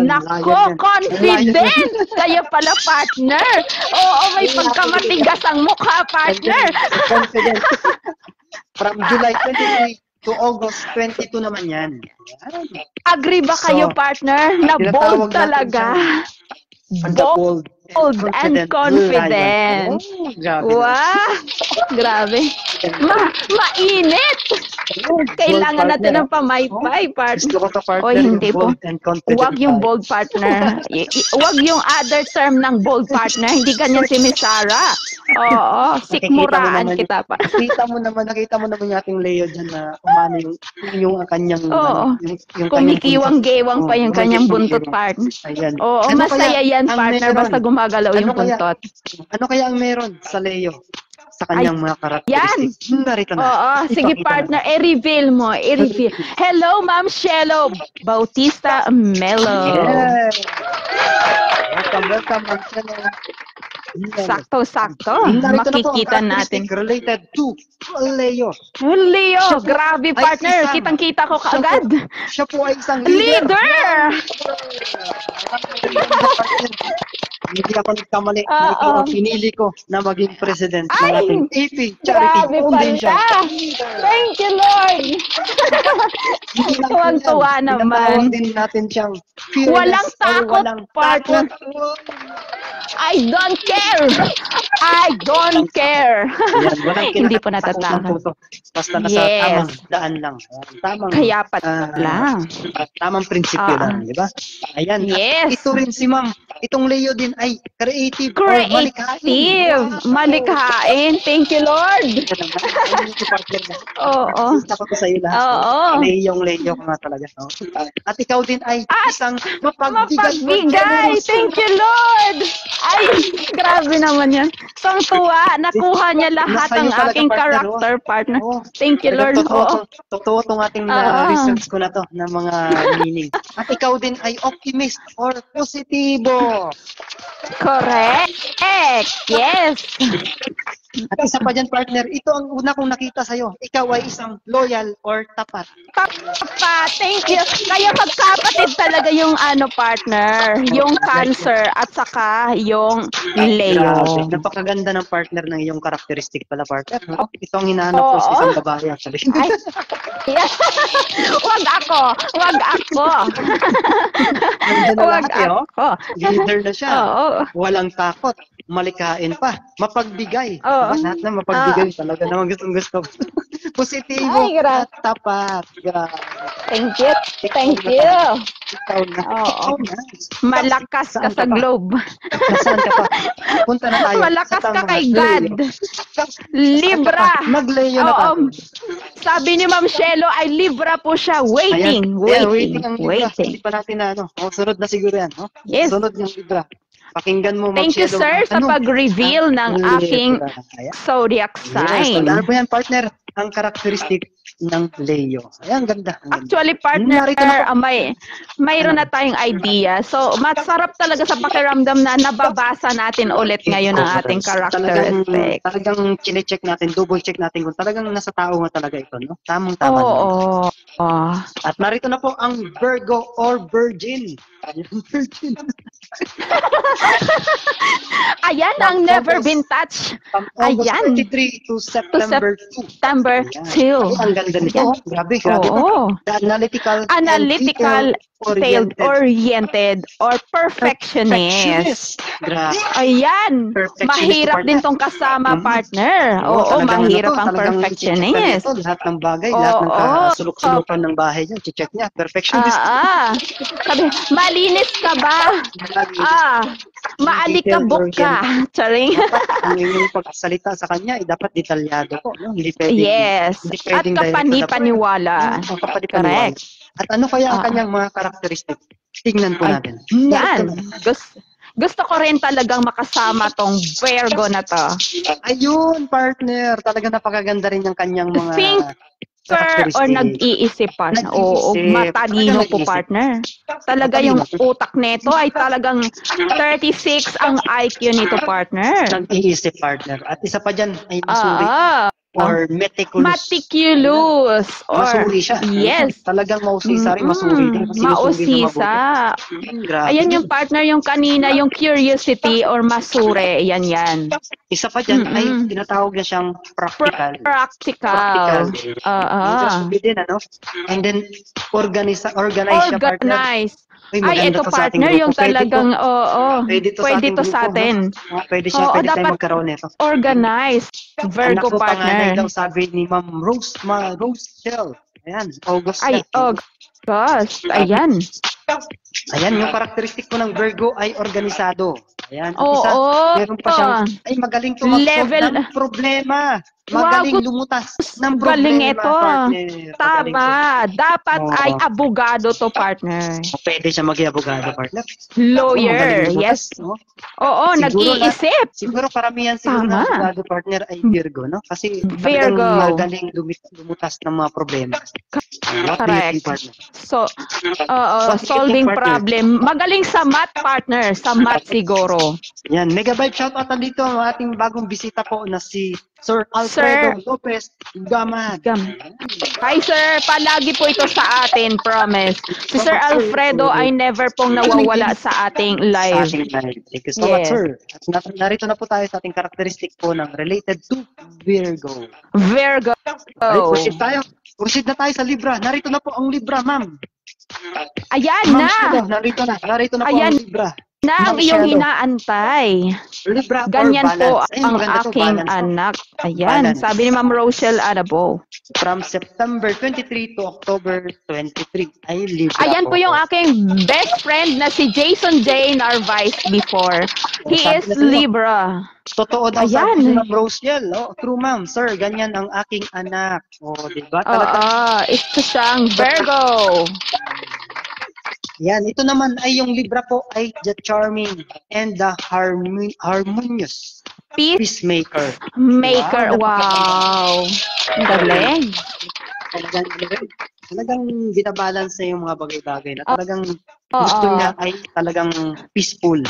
Nako, confident! Kaya pala, partner. Oo, may pagkamatigas ang mukha, partner. Confident. From July 23 to August 22 naman yan. Agree ba kayo, partner? Na bold talaga. Bold and confident. Wow! Grabe. Mainit! Kailangan natin ng pamaypay, partner. O hindi po. Huwag yung bold, partner. Huwag yung other term ng bold, partner. Hindi ganyan si Miss Sarah. Oo, sikmuraan kita pa. Nakita mo naman yung ating Leo dyan na umano yung kanyang... Kumikiwang-gewang pa yung kanyang buntot, partner. Oo, masaya yan, partner, basta gumagalaw yung buntot. Ano kaya ang meron sa Leo? Sa kanyang mga karakteristik. Narito na. Oo, sige, partner, i-reveal mo, i-reveal. Hello, Ma'am Shelo Bautista Melo. Yes. Welcome, Ma'am Shelo. Sakto-sakto. Makikita natin. Related to Leo. Leo, grabe, partner. Kitang-kita ko kaagad. Siya po ay isang leader. Hindi ako nagkamali. Ito ang pinili ko na maging president ng ating AP Charity Foundation. Thank you, Lord. Tuwang-tuwa naman. Din natin siyang walang takot, partner. I don't care. I don't care. Hindi po natatakot. Basta nasa tamang daan lang. Kaya lang. Tamang prinsipyo lang, di ba? Ayan. Yes. Ito rin si Ma'am. Itong Leo din ay creative. Malikhain. Thank you, Lord. Oo. Gusto ko sa iyo lahat. Leo ko nga talaga. At ikaw din ay isang mapagbigay. Thank you, Lord. Ay, grabe naman yan. Tuwa, nakuha niya lahat ang aking character, partner. Thank you, Lord. Totoo itong ating research ko na to ng mga meaning. At ikaw din ay optimist or positibo. Correct. Yes. At isa pa dyan, partner, ito ang una kong nakita sa'yo. Ikaw ay isang loyal or tapat. Tapat. Thank you. Kaya magkapatid talaga yung partner, yung Cancer at saka yung Leo. Napakaganda ng partner ng iyong karakteristik pala, partner. Ito ang hinahanap ko sa isang babae, actually. Wag ako. Wag ako. Leader na siya. Walang takot. Malikain pa. Mapagbigay. Lahat na mapagbigay. Talaga naman gustong-gusto. Positibo Ay, at tapat. Grabe. Thank you. Thank you. Ikaw na. Oo. Ikaw na. Malakas ka Saan sa pa? globe. Nasaan ka pa? Punta na tayo. Malakas sa ka tamang kay Leo. God. Libra. Mag-Leo na Oo. tayo. Sabi ni Ma'am Shelo ay Libra po siya. Waiting. Ayan, Waiting. ang Libra. Waiting. Hindi pa natin na ano. Sunod na siguro yan. Oh. Yes. Sunod yung Libra. Pakinggan mo, Thank you, Ma'am Shelo. sir, sa pag-reveal ng Libra. aking Ayan. zodiac Yes, sign. ano po yan, partner? Ang karakteristik ng Leo. Ayan, ganda. Ang ganda. Actually, partner, Narito na po. mayroon na tayong idea. So, masarap talaga sa pakiramdam na nababasa natin ulit ngayon ang ating characteristic. Talagang chine-check natin, double check natin kung talagang nasa tao nga talaga ito, no? Tamang-tama. Oo. At narito na po ang Virgo or Virgin. Ayan, Virgin. Ayan ang never been touched. From August Ayan. 23 to September 2. September 2. Ay, ang ganda nito. Ayan. Grabe. Oo. The analytical Analytical, and detail-oriented, or perfectionist. Grabe. Ayan. Perfectionist Mahirap partner. din tong kasama, partner. Oo, talagang mahirap ano to, ang talagang perfectionist. ito, lahat ng bagay, Oo, lahat ng oo. kasulok-sulukan ng bahay niya, check niya. Perfectionist. Sabi, malinis ka ba? Maalikabok ka. Charing. Ang inyong pagsalita sa kanya, dapat detalyado po. No? Hindi pwedeng, Yes. hindi At pwedeng direct. kapani-paniwala. Kapani-paniwala. At ano kaya ang kanyang mga karakteristik? Tingnan po natin. Yan. Gusto ko rin talagang makasama tong Virgo na to. Ayun, partner. Talagang napakaganda rin yung kanyang mga Or nag-iisip pa. Oo, matalino po, partner. Talaga yung utak nito ay talagang 36 ang IQ nito, partner. Nag-iisip, partner. At isa pa dyan ay masuri. Or meticulous. Or, masuri siya. Yes. Talagang mausisa rin, masuri din. Mausisa. Ayan yung partner, yung kanina, yung curiosity or masure. Yan. Isa pa dyan ay tinatawag na siyang practical. Practical. Din, ano? And then, organize siya, partner. Ay, ito partner, yung talagang, pwede to sa atin. Pwede siya, pwede tayo magkaroon nito. Organized. Virgo partner. Anak ko, sabi ni Ma'am Rochelle. Ayan, August. Ay, August. Ayan. Ayan, yung karakteristik po ng Virgo ay organisado. Ayan. Meron pa siyang, ay magaling tumakbo ng problema. Magaling lumutas ng problema. Galing ito. Partner. Tama. Dapat ay abogado to, partner. Pwede siya maging abogado, partner. Lawyer, yes. No? Oo, nag-iisip. Siguro karamihan siguro ng abogado, partner, ay Virgo, no? Kasi Virgo. magaling lumutas ng mga problema. Correct. So, solving problem. Magaling sa math, partner. Sa math siguro. Yan. Megabyte shoutout dito ang ating bagong bisita po na si Sir Alfredo Lopez Gamad. Hi, sir. Palagi po ito sa atin, promise. Si Sir Alfredo ay never pong nawawala sa ating live. Thank you so much, sir. At narito na po tayo sa ating karakteristik po ng related to Virgo. Virgo. Proceed na tayo sa Libra. Narito na po ang Libra, ma'am. Ayan ma'am, na. Narito na po ang Libra. Na ang iyong hinaantay. Libra ganyan po balance. ang aking anak. Ayan, balance. Sabi ni Ma'am Rochelle Arabo. From September 23 to October 23 ay Libra. Ayan po yung aking best friend na si Jason J. Narvaez before. He is Libra. Totoo daw sabi ni Ma'am Rochelle. True, ma'am. Sir, ganyan ang aking anak. Diba? Ito siyang Virgo. Yan, ito naman ay yung Libra po ay the charming and the harmonious peacemaker. Wow. Galing. Talagang binabalance na yung mga bagay-bagay na talagang gusto niya ay talagang peaceful.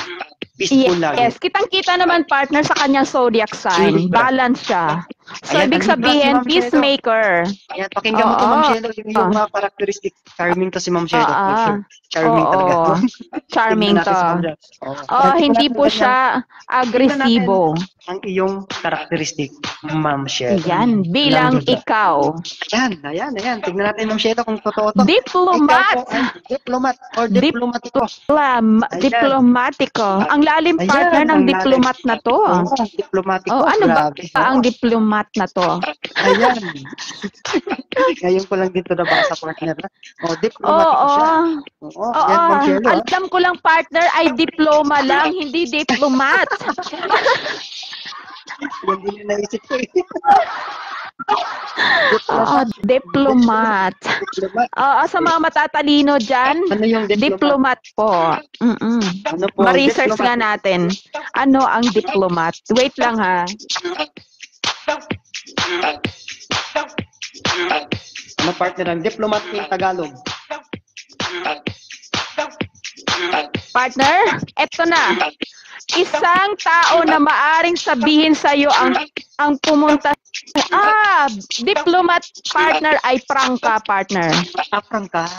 Peaceful lagi. Yes, kitang-kita naman partner sa kanyang zodiac sign. Balance siya. So, ibig sabihin, peacemaker. Ayan, pakinggan mo to, Ma'am Shelo, yung mga characteristic. Charming to si Ma'am Shelo. Charming talaga. Charming to. Hindi po siya agresibo. ang iyong karakteristik, Ma'am Shelo? Ayan, bilang Nandun ba? ikaw. Ayan. Tignan natin, Ma'am Shelo, kung totoo to. Diplomat. Ikaw po ay diplomat or diplomatiko. Ayan. Diplomatiko. Ang lalim Ayan, partner ng ang lalim. diplomat na to. Oo, diplomatiko. Oh, ano ba Grabe. ang diplomat na to? Ayan. Ngayon ko lang dito nabasa, partner. Diplomatiko Oo. siya. Oo, yan, Ma'am Shelo. Alam ko lang partner ay diploma lang, hindi diplomat. Yan din yung naisip ko eh. Oo, diplomat. Diplomat. Oo, sa mga matatalino dyan, Ano yung diplomat? diplomat po. Ano po ang Ma-research diplomat? nga natin. Ano ang diplomat? Wait lang ha. Ano, partner, ang diplomat in Tagalog? Partner, eto na. Isang tao na maaring sabihin sa iyo ang pumunta. Diplomat partner ay prangka partner. Prangka.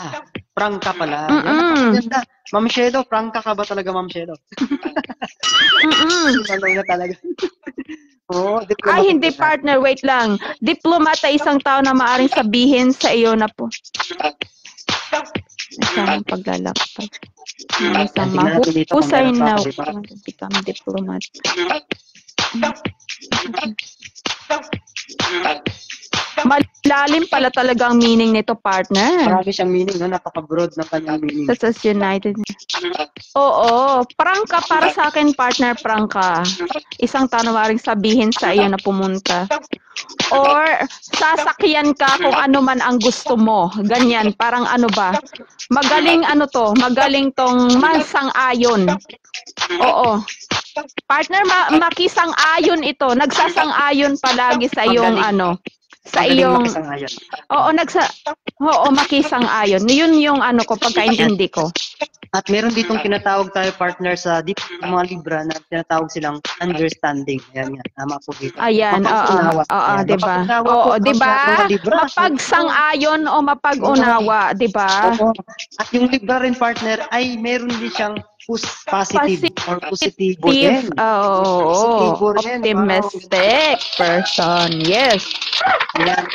Prangka pala. Yan ang maganda. Ma'am Shelo, prangka ka ba talaga, Ma'am Shelo? Ano na talaga. Diplomat. Ay, hindi partner, wait lang. Diplomat ay isang tao na maaring sabihin sa iyo na po. Isang paglalakbay. Isang mahusay na become diplomat. Malalim pala talaga ang meaning nito, partner. Marami siyang meaning, no? Napaka-broad na kanyang meaning. Sa United. Oo, prangka para sa akin, partner, prangka. Isang tao na maaaring sabihin sa iyo na pumunta. Or sasakyan ka kung ano man ang gusto mo. Ganyan, parang ano ba? Magaling magaling tong masang-ayon. Oo. Partner, makisang-ayon ito. Nagsasang-ayon palagi sa iyong sa iyong makisang-ayon. Yun yung ko pagkaintindi ko. At meron ditong tinatawag tayo, partner, sa mga libra na tinatawag silang understanding. Ayan nga, tama po dito. Ayan, diba? Oo, diba? Mapagsang-ayon o mapag-unawa, diba? At yung libra rin, partner, ay meron din siyang positive or positibo din. Optimistic person, yes. Yan.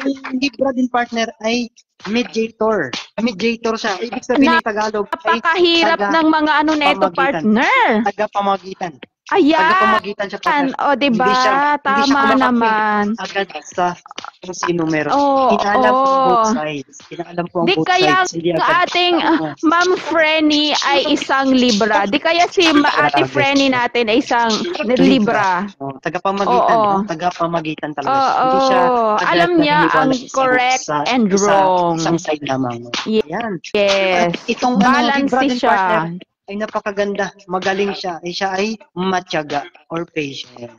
Yung libra din, partner, ay mediator. Mediator siya. Ibig sabihin ng Tagalog ay napakahirap ng mga neto, partner. Tagapamagitan. Ayan. Tagapamagitan siya, partner. Diba? Tama naman. Agad sa kung sino meron. Inaalam po ang both sides. Inaalam po ang both sides. Di kaya ating Ma'am Frenny ay isang libra. Di kaya si Ate Frenny natin ay isang libra. Tagapamagitan. Tagapamagitan talaga. Hindi siya alam niya ang correct and wrong. Isang side lamang. Yan. Yes. Itong balance siya. Ay napakaganda. Magaling siya. Siya ay matyaga or patient.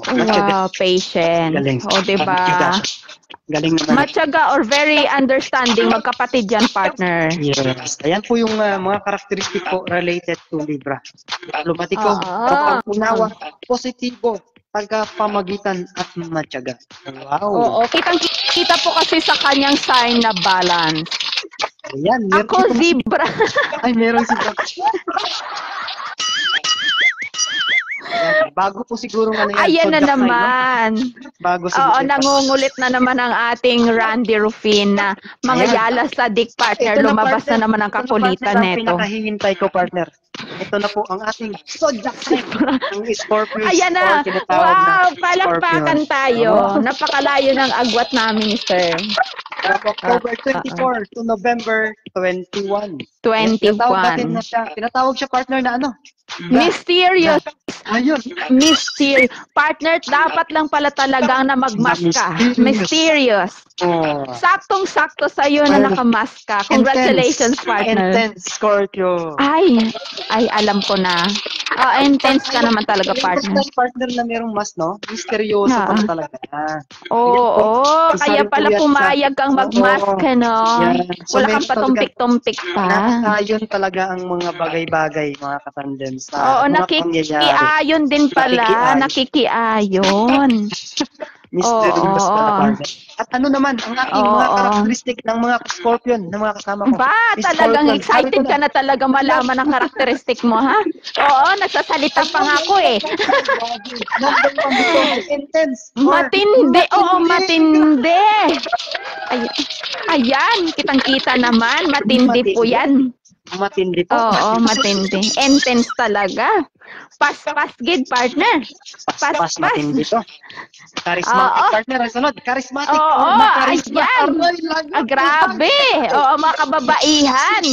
Wow, patient. Galing. Diba? Galing naman. Matyaga or very understanding. Magkapatid yan, partner. Yes. Ayan po yung mga karakteristik po related to Libra. Diplomatiko, unawa, positibo, tagapamagitan at matyaga. Wow. Kitang-kita po kasi sa kanyang sign na balance. Ayan. Ako zebra. Ay, meron zebra. Bago po siguro yan. Ayan na naman. Bago siguro. Nangungulit na naman ang ating Randy Rufin na mga yala sa dick, partner. Lumabas na naman ang kakulitan neto. Pinakahihintay ko, partner. Ito na po ang ating zodiac sign. Ang Scorpio. Ayan na. Wow, palakpakan tayo. Napakalayo ng agwat namin, sir. From October 24 to November 21. Tinatawag siya, partner, na mysterious. Ayun. Mysterious. Partner, dapat lang pala talagang na magmask ka. Mysterious. Saktong-sakto sa iyo na nakamask ka. Congratulations, partner. Intense, Scorpio. Ay, alam ko na. Intense ka naman talaga, partner. Partner na merong mask, no? Misteryoso pa talaga. Kaya pala pumayag kang magmask, no? Wala kang patumpik-tumpik pa. Nakakayon talaga ang mga bagay-bagay, mga katandem. Nakikiayon din pala. Nakikiayon. Mysterious pala, partner. At ano naman, ang aking mga Oo. characteristic ng mga Scorpion, ng mga kasama ko. Ba, Miss talagang Scorpion, excited ka na talaga malaman ang karakteristik mo, ha? Oo, nagsasalita pa nga ako eh. Number one dito, intense. or Matindi, oo, matindi. Ayan, kitang-kita naman, matindi po yan. Matindi po. Oo, matindi. Intense talaga. Pas gid, partner. Pas. Matindi to. Charismatic Oo. partner. Ang sunod, charismatic. Oo, Charisma. ayan. Grabe. Oo, mga kababaihan,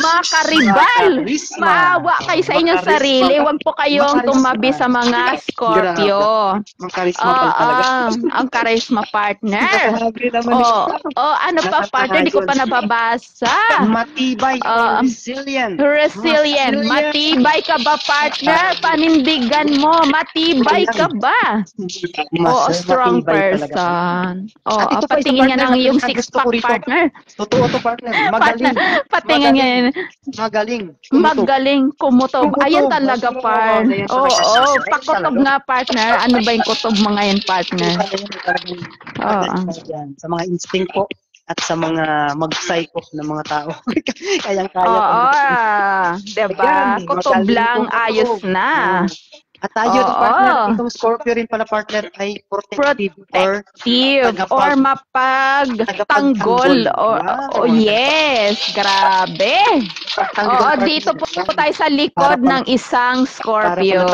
mga karibal. Charisma. Maawa kayo sa inyong Makarisma. sarili. Huwag po kayong Makarisma. tumabi sa mga Scorpio. Ang charisma pala talaga. Ang charisma partner. Grabe naman. Ano pa partner? Di ko pa nababasa. Matibay. Resilient. Resilient. Matibay ka ba partner? Panindigan mo. Matibay ka ba? Oo, strong person. Oo, patingin nga ng iyong six-pack partner. Totoo to partner. Magaling. Patingin nga yan. Magaling kumutob. Ayan talaga, par. Oo, pakutob nga, partner. Ano ba yung kutob mo ngayon, partner? Sa mga instinct po at sa mga mag-psycho ng mga tao. Kayang-kaya. Oo, diba? Kutob lang, ayos na. At tayo, partner, itong Scorpio rin pala, partner, ay protective or mapagtanggol. Oh, yes, grabe. Oo, dito po tayo sa likod ng isang Scorpio.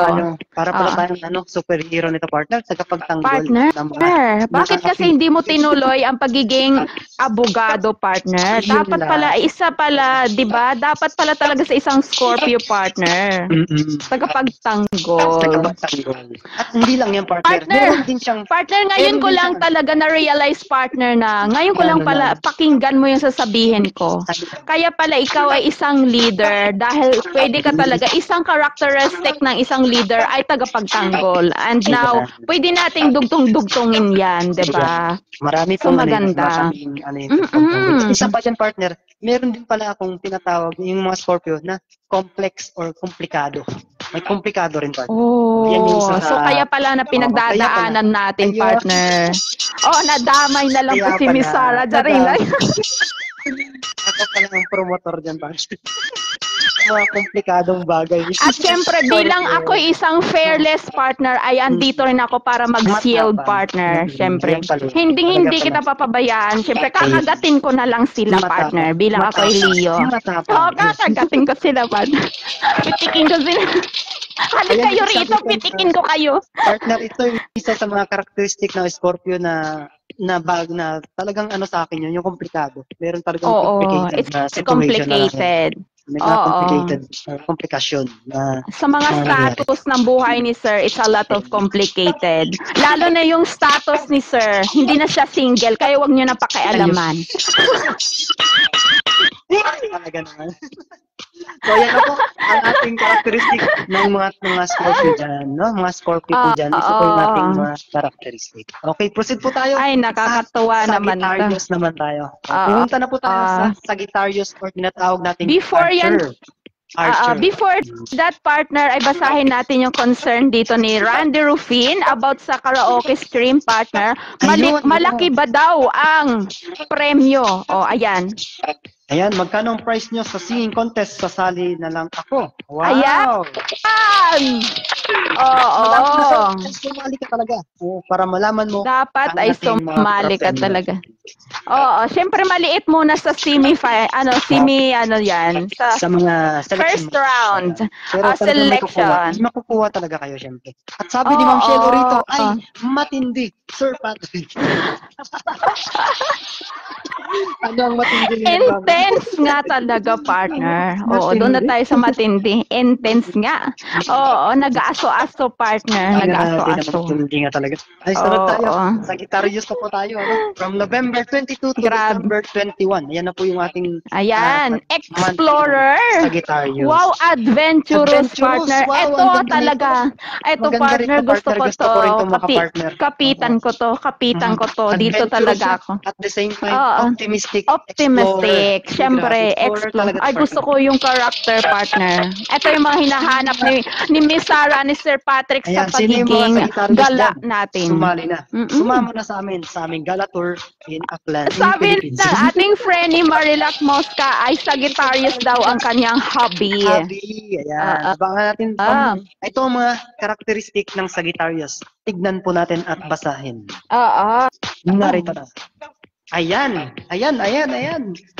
Para pala tayong superhero nito, partner, tagapagtanggol. Partner, bakit kasi hindi mo tinuloy ang pagiging abogado, partner? Dapat pala, isa pala, di ba? Dapat pala talaga sa isang Scorpio, partner. Tagapagtanggol. At hindi lang yan, partner. Meron din siyang... Partner, ngayon ko lang talaga na-realize, partner, na ngayon ko lang pala pakinggan mo yung sasabihin ko. Kaya pala ikaw ay isang leader dahil pwede ka talaga, isang characteristic ng isang leader ay tagapagtanggol. And now, pwede nating dugtong-dugtongin yan, di ba? Marami so, maganda. Isa pa dyan, partner, meron din pala akong tinatawag yung mga Scorpio na complex or komplikado. May komplikado rin, partner. So kaya pala na pinagdadaanan natin, partner. Nadamay na lang po si Miss Sarah. Daring. Ako pala ang promotor dyan, partner. Mga komplikadong bagay. At syempre, bilang ako isang fearless partner, ay andito rin ako para mag-shield, partner. Syempre, hindi kita papabayaan. Syempre, kakagatin ko na lang sila, partner, bilang ako ay Leo. Kakagatin ko sila, partner. Pitikin ko sila. Halika kayo rito, pitikin ko kayo. Partner, ito yung isa sa mga karakteristik ng Scorpio na talagang sa akin yun, yung komplikado. Meron talagang complicated na situation. Complicated. May complicated komplikasyon. Sa mga status ng buhay ni Sir, it's a lot of complicated. Lalo na yung status ni Sir, hindi na siya single, kaya wag nyo na pakialaman. Talaga naman. So, yan po ang ating characteristic ng mga Scorpio dyan. No? Mga Scorpio po dyan. Ito po yung ating mga characteristic. Okay, proceed po tayo. Ay, nakakatuwa naman. Sagittarius naman tayo. Pumunta na po tayo sa Sagittarius or tinatawag natin Archer. Before that, partner, ay basahin natin yung concern dito ni Randy Rufin about sa karaoke stream, partner. Malaki ba daw ang premyo? Ayan. Ayan, magkano ang price nyo sa singing contest? Sasali na lang ako. Wow! Ayan! Sumali ka talaga. Para malaman mo. Dapat ay sumali ka talaga. Siyempre maliit muna sa sa mga first round. Pero Selection. Makukuha talaga kayo, siyempre. At sabi ni Ma'am Shelo rito, ay matindi. Sir Patrick. Ano ang matindi? Intense nga talaga, partner. Doon na tayo sa matindi. Intense nga. Nag-aso-aso, partner. Nag-aso-aso. Matindi nga talaga. Ay, sunod tayo. Sagittarius na po tayo. From November 22 to December 21. Ayan na po yung ating Explorer. Sagittarius. Wow, adventurous, partner. Ito talaga. Ito, partner. Gusto ko to. Kapitan ko to. Dito talaga ako. At the same time, Optimistic. Optimistic. Explorer. Siyempre, Explorer explore. talaga, Ay, gusto ko yung character partner. Ito yung mga hinahanap ni Miss Sarah, ni Sir Patrick sa Ayan, sino yung mga pagiging Sagittarius gala dyan? natin. Sumali na. Mm-mm. Sumama na sa aming gala tour in Aklan, in Sabi Philippines. ng ating friend ni Marilac Mosca ay Sagittarius daw ang kanyang hobby. Hobby. Ayan. Abangan natin. Ito ang mga karakteristik ng Sagittarius. Tignan po natin at basahin. Oo. Narito na. Ayan.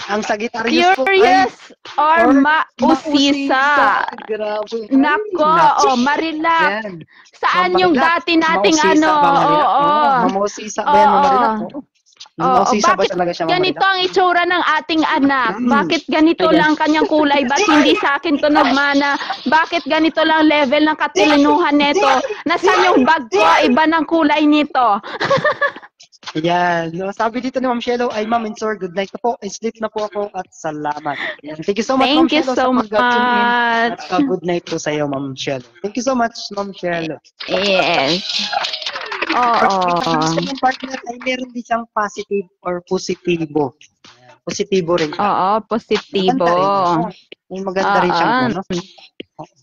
Ang Sagittarius po ay Curious or mausisa. Grabe. Nako, Marilac. Ayan. Saan yung dati nating ano? Oo. Mausisa ba yan, Marilac? Mausisa ba Bakit talaga siya, ganito ang itsura ng ating anak? Bakit ganito lang kanyang kulay? Ba't hindi sa akin tunog mana? Bakit ganito lang level ng katilinuhan nito? Nasaan yung bag ko? Iba ng kulay nito. Ayan. No, sabi dito ni Ma'am Shelo, ay Ma'am and Sir, good night na po. Sleep na po ako at salamat. Ayan. Thank you so much, Ma'am Thank you Shelo, so sa pag-tune in. much. At good night po sa iyo, Ma'am Shelo. Thank you so much, Ma'am Shelo. Yes. Oo. Yung partner ay meron din siyang positive or positibo. Positibo rin. Oo, positibo. May maganda rin siyang ano.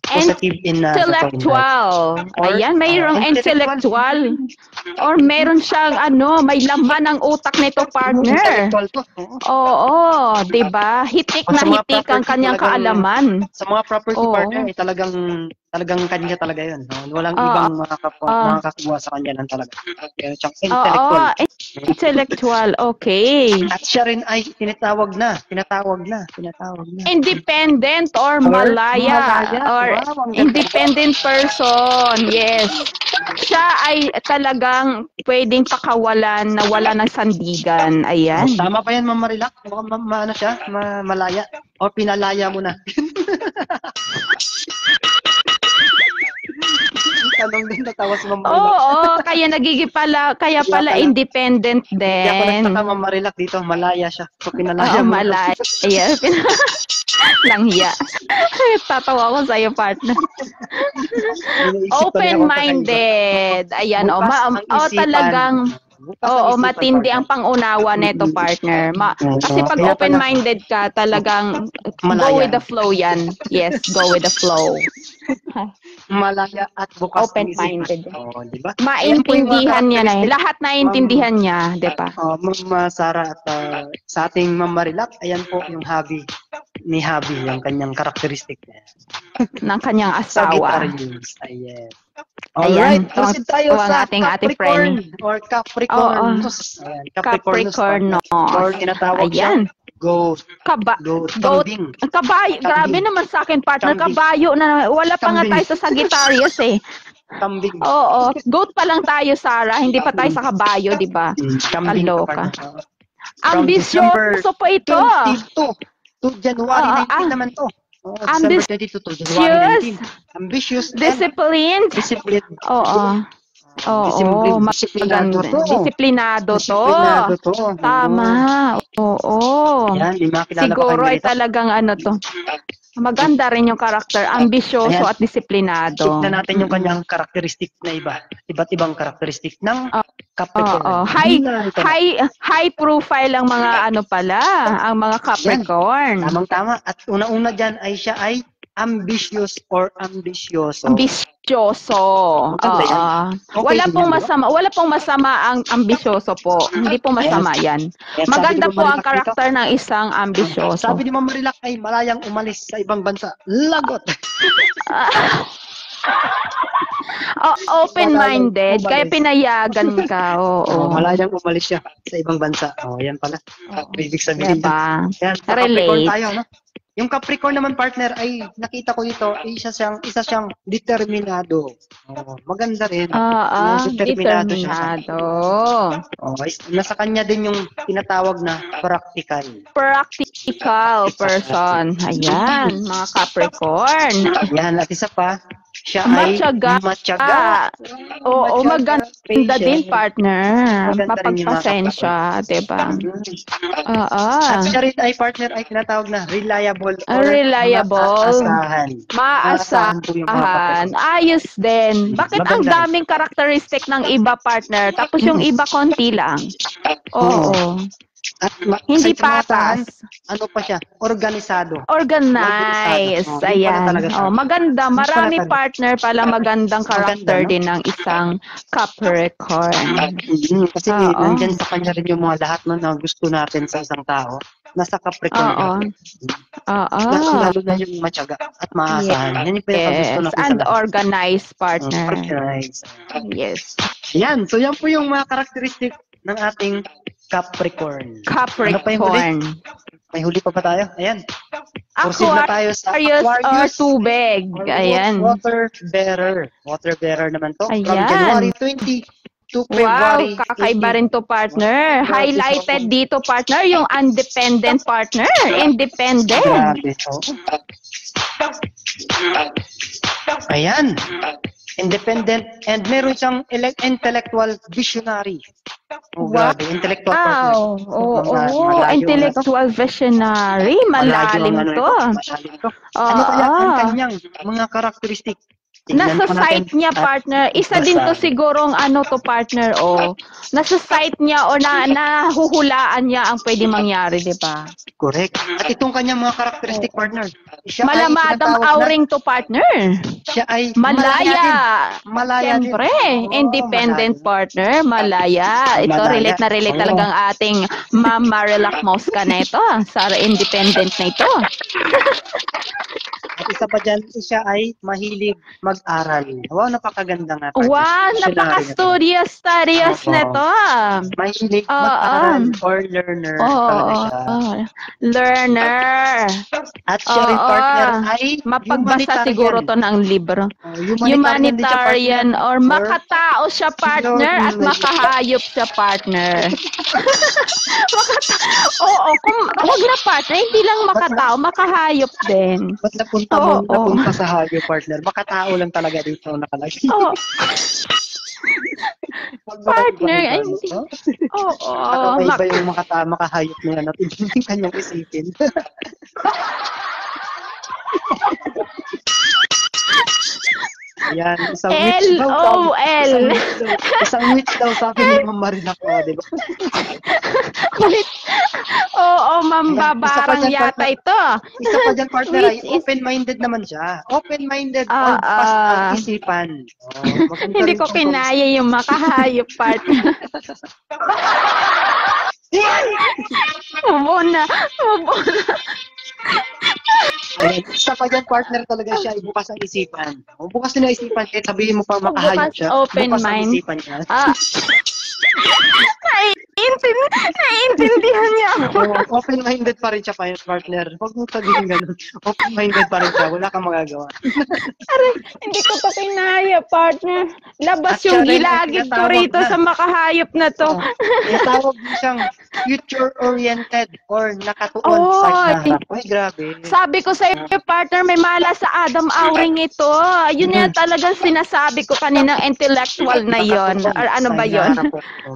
Positive in intellectual. Ayan, mayroong intellectual. Or meron siyang ano, may laman ang utak nito, partner. Oo, 'di ba? Hitik na hitik ang kanyang kaalaman. Sa mga property partner, ay talagang kanya talaga 'yun. Walang ibang makakakuha sa kanya lang talaga. Kaya siyang intellectual. Intellectual, okay. At siya rin ay tinatawag na. Independent or malaya. Or independent person, yes. Siya ay talagang pwedeng pakawalan na wala ng sandigan. Ayan. Tama pa yan, Ma'am Marilac. Ano siya? Malaya. O pinalaya mo na. Tanong din natawa si Ma'am Marilac. Oo, kaya pala independent din. Kaya ako nagtaka, Ma'am Marilac, dito. Malaya siya. So pinalaya mo. Malaya. Langya. Tatawa ko sa'yo, partner. Open-minded. Ayan, talagang matindi ang pangunawa neto, partner. Kasi pag open-minded ka, talagang go with the flow yan. Yes, go with the flow. Malaya at bukas open-minded. Diba? Maintindihan niya na. Lahat naiintindihan niya, di ba? Ma'am Sara at sa ating Ma'am Marilac, ayan po yung hobby ni Habi, yung kanyang karakteristik ng kanyang asawa. Ayan. Alright, proceed tayo sa ating Capricorn or Capricornus. Capricornus. Or tinatawag ayan. Goat. Kambing. Kabayo. Grabe naman sa akin, partner. Kabayo na. Wala pa nga tayo sa Sagittarius eh. Kambing. Oo. Goat pa lang tayo, Sarah. Hindi pa tayo sa kabayo, di ba? Kaloka. Ambisyoso po ito. 22 to January 19 naman to. December 22 to January 19. Ambitious. Disciplined. Oo. Oo, maganda. Disiplinado to. Tama. Oo. Siguro ay talagang ano to. Maganda rin yung karakter. Ambisyoso at disiplinado. Tignan natin yung kanyang karakteristik na iba. Iba't ibang karakteristik ng Capricorn. High profile ang mga ano pala, ang mga Capricorn. Tamang-tama. At una-una dyan ay siya ay ambitious or ambisyoso. Ambisyoso. Wala pong masama ang ambisyoso po. Hindi po masama 'yan. Maganda po ang karakter ng isang ambisyoso. Sabi ni Ma'am Marilac ay malayang umalis sa ibang bansa. Lagot. Open-minded, kaya pinayagan ka. Malayang umalis siya sa ibang bansa. Yan pala. Ibig sabihin. Diba? Relate. Tayo, no? Yung Capricorn naman, partner, ay nakita ko dito, isa siyang determinado. Maganda rin. Determinado. Nasa kanya din yung tinatawag na practical. Practical person. Ayan, mga Capricorn. Ayan, at isa pa, siya ay matyaga. Oo, maganda din, partner. Mapagpasensya, diba? At siya rin ay partner ay tinatawag na reliable. Maasahan. Ayos din. Bakit ang daming karakteristik ng iba, partner? Tapos yung iba konti lang. Oo. At Hindi sa tinatahan, patas. ano pa siya? Organisado. Organized. Organisado. Yun pala Ayan. talaga siya. Oh, maganda. Yun pala Marami talaga. partner pala magandang karakter Maganda, no? din ng isang Capricorn. Kasi Oo. nandyan sa kanya rin yung mga lahat na gusto natin sa isang tao. Nasa Capricorn Oo. natin. Oo. Lalo na yung matyaga at maasahan. Yan yung pinakagusto Yes. natin sa And lahat. organized partner. Organize. Yes. Yan. So yan po yung mga karakteristik ng ating Capricorn. Ano pa yung huli? Capricorn. May huli pa ba tayo? Ayan. Proceed na tayo sa Aquarius or Aquarius. tubig. Ayan. Water bearer. Water bearer naman to. From Ayan. January 20 to Wow, February kakaiba 18. rin to partner. Highlighted dito partner yung independent partner. Independent. Grabe. Oh. Ayan. Independent and meron siyang intellectual visionary. Oh, grabe. Intellectual partner. Oo, intellectual visionary. Malalim to. Malalim to. Ano kaya ang kanyang mga karakteristik? Nasa site niya, partner. Isa din to sigurong ano to, partner, nasa site niya o nahuhulaan niya ang pwede mangyari, di ba? Correct. At itong kanyang mga karakteristik, partner. Siya Malamadang auring to, partner. Siya ay malaya. Malaya din. Siyempre, independent partner, malaya. Ito, Malaya. relate na relate talagang ating Ma'am Marilac Mosca na ito, sa independent na ito. At isa pa dyan, siya ay mahilig mag-aral. Wow, napakaganda nga. Wow, napaka-studious na to. Mahilig mag-aral or learner. Learner. At siya rin partner ay mapagbasa siguro to ng libro. Humanitarian or makatao siya partner at makahayop siya partner. Wag na partner, hindi lang makatao, makahayop din. Ba't napunta sa hayop partner? Makatao lang talaga dito nakalagay. Partner, hindi. Nakakaiba yung makahayop na yan at hindi kanyang isipin. Ayan, isang witch daw. LOL. Isang witch daw sabi ni Ma'am Marilac, di ba? Ma'am, babarang yata ito. Isa pa dyan, partner, ay open-minded naman siya. Open-minded or fast isipan. Hindi ko kinaya yung makahayop, partner. Mabuna. Isa pa dyan, partner talaga siya, bukas ang isipan. Bukas na isipan, kahit sabihin mo pa makahayop siya, open bukas mind. ang isipan niya. Naiintindihan niya ako. Open-minded pa rin siya, partner. Huwag mo sabihin ganun. Open-minded pa rin siya, wala kang magagawa. Aray, hindi ko pa kinaya, partner. Labas yung gilagid ko rito sa makahayop na to. Itawag din siyang future-oriented or nakatuon sa hinaharap. Ay, grabe. Sabi ko sa iyo, partner, may mala sa Adam Auring ito. Yun yan talagang sinasabi ko kaninang intellectual na yon. Or ano ba yon?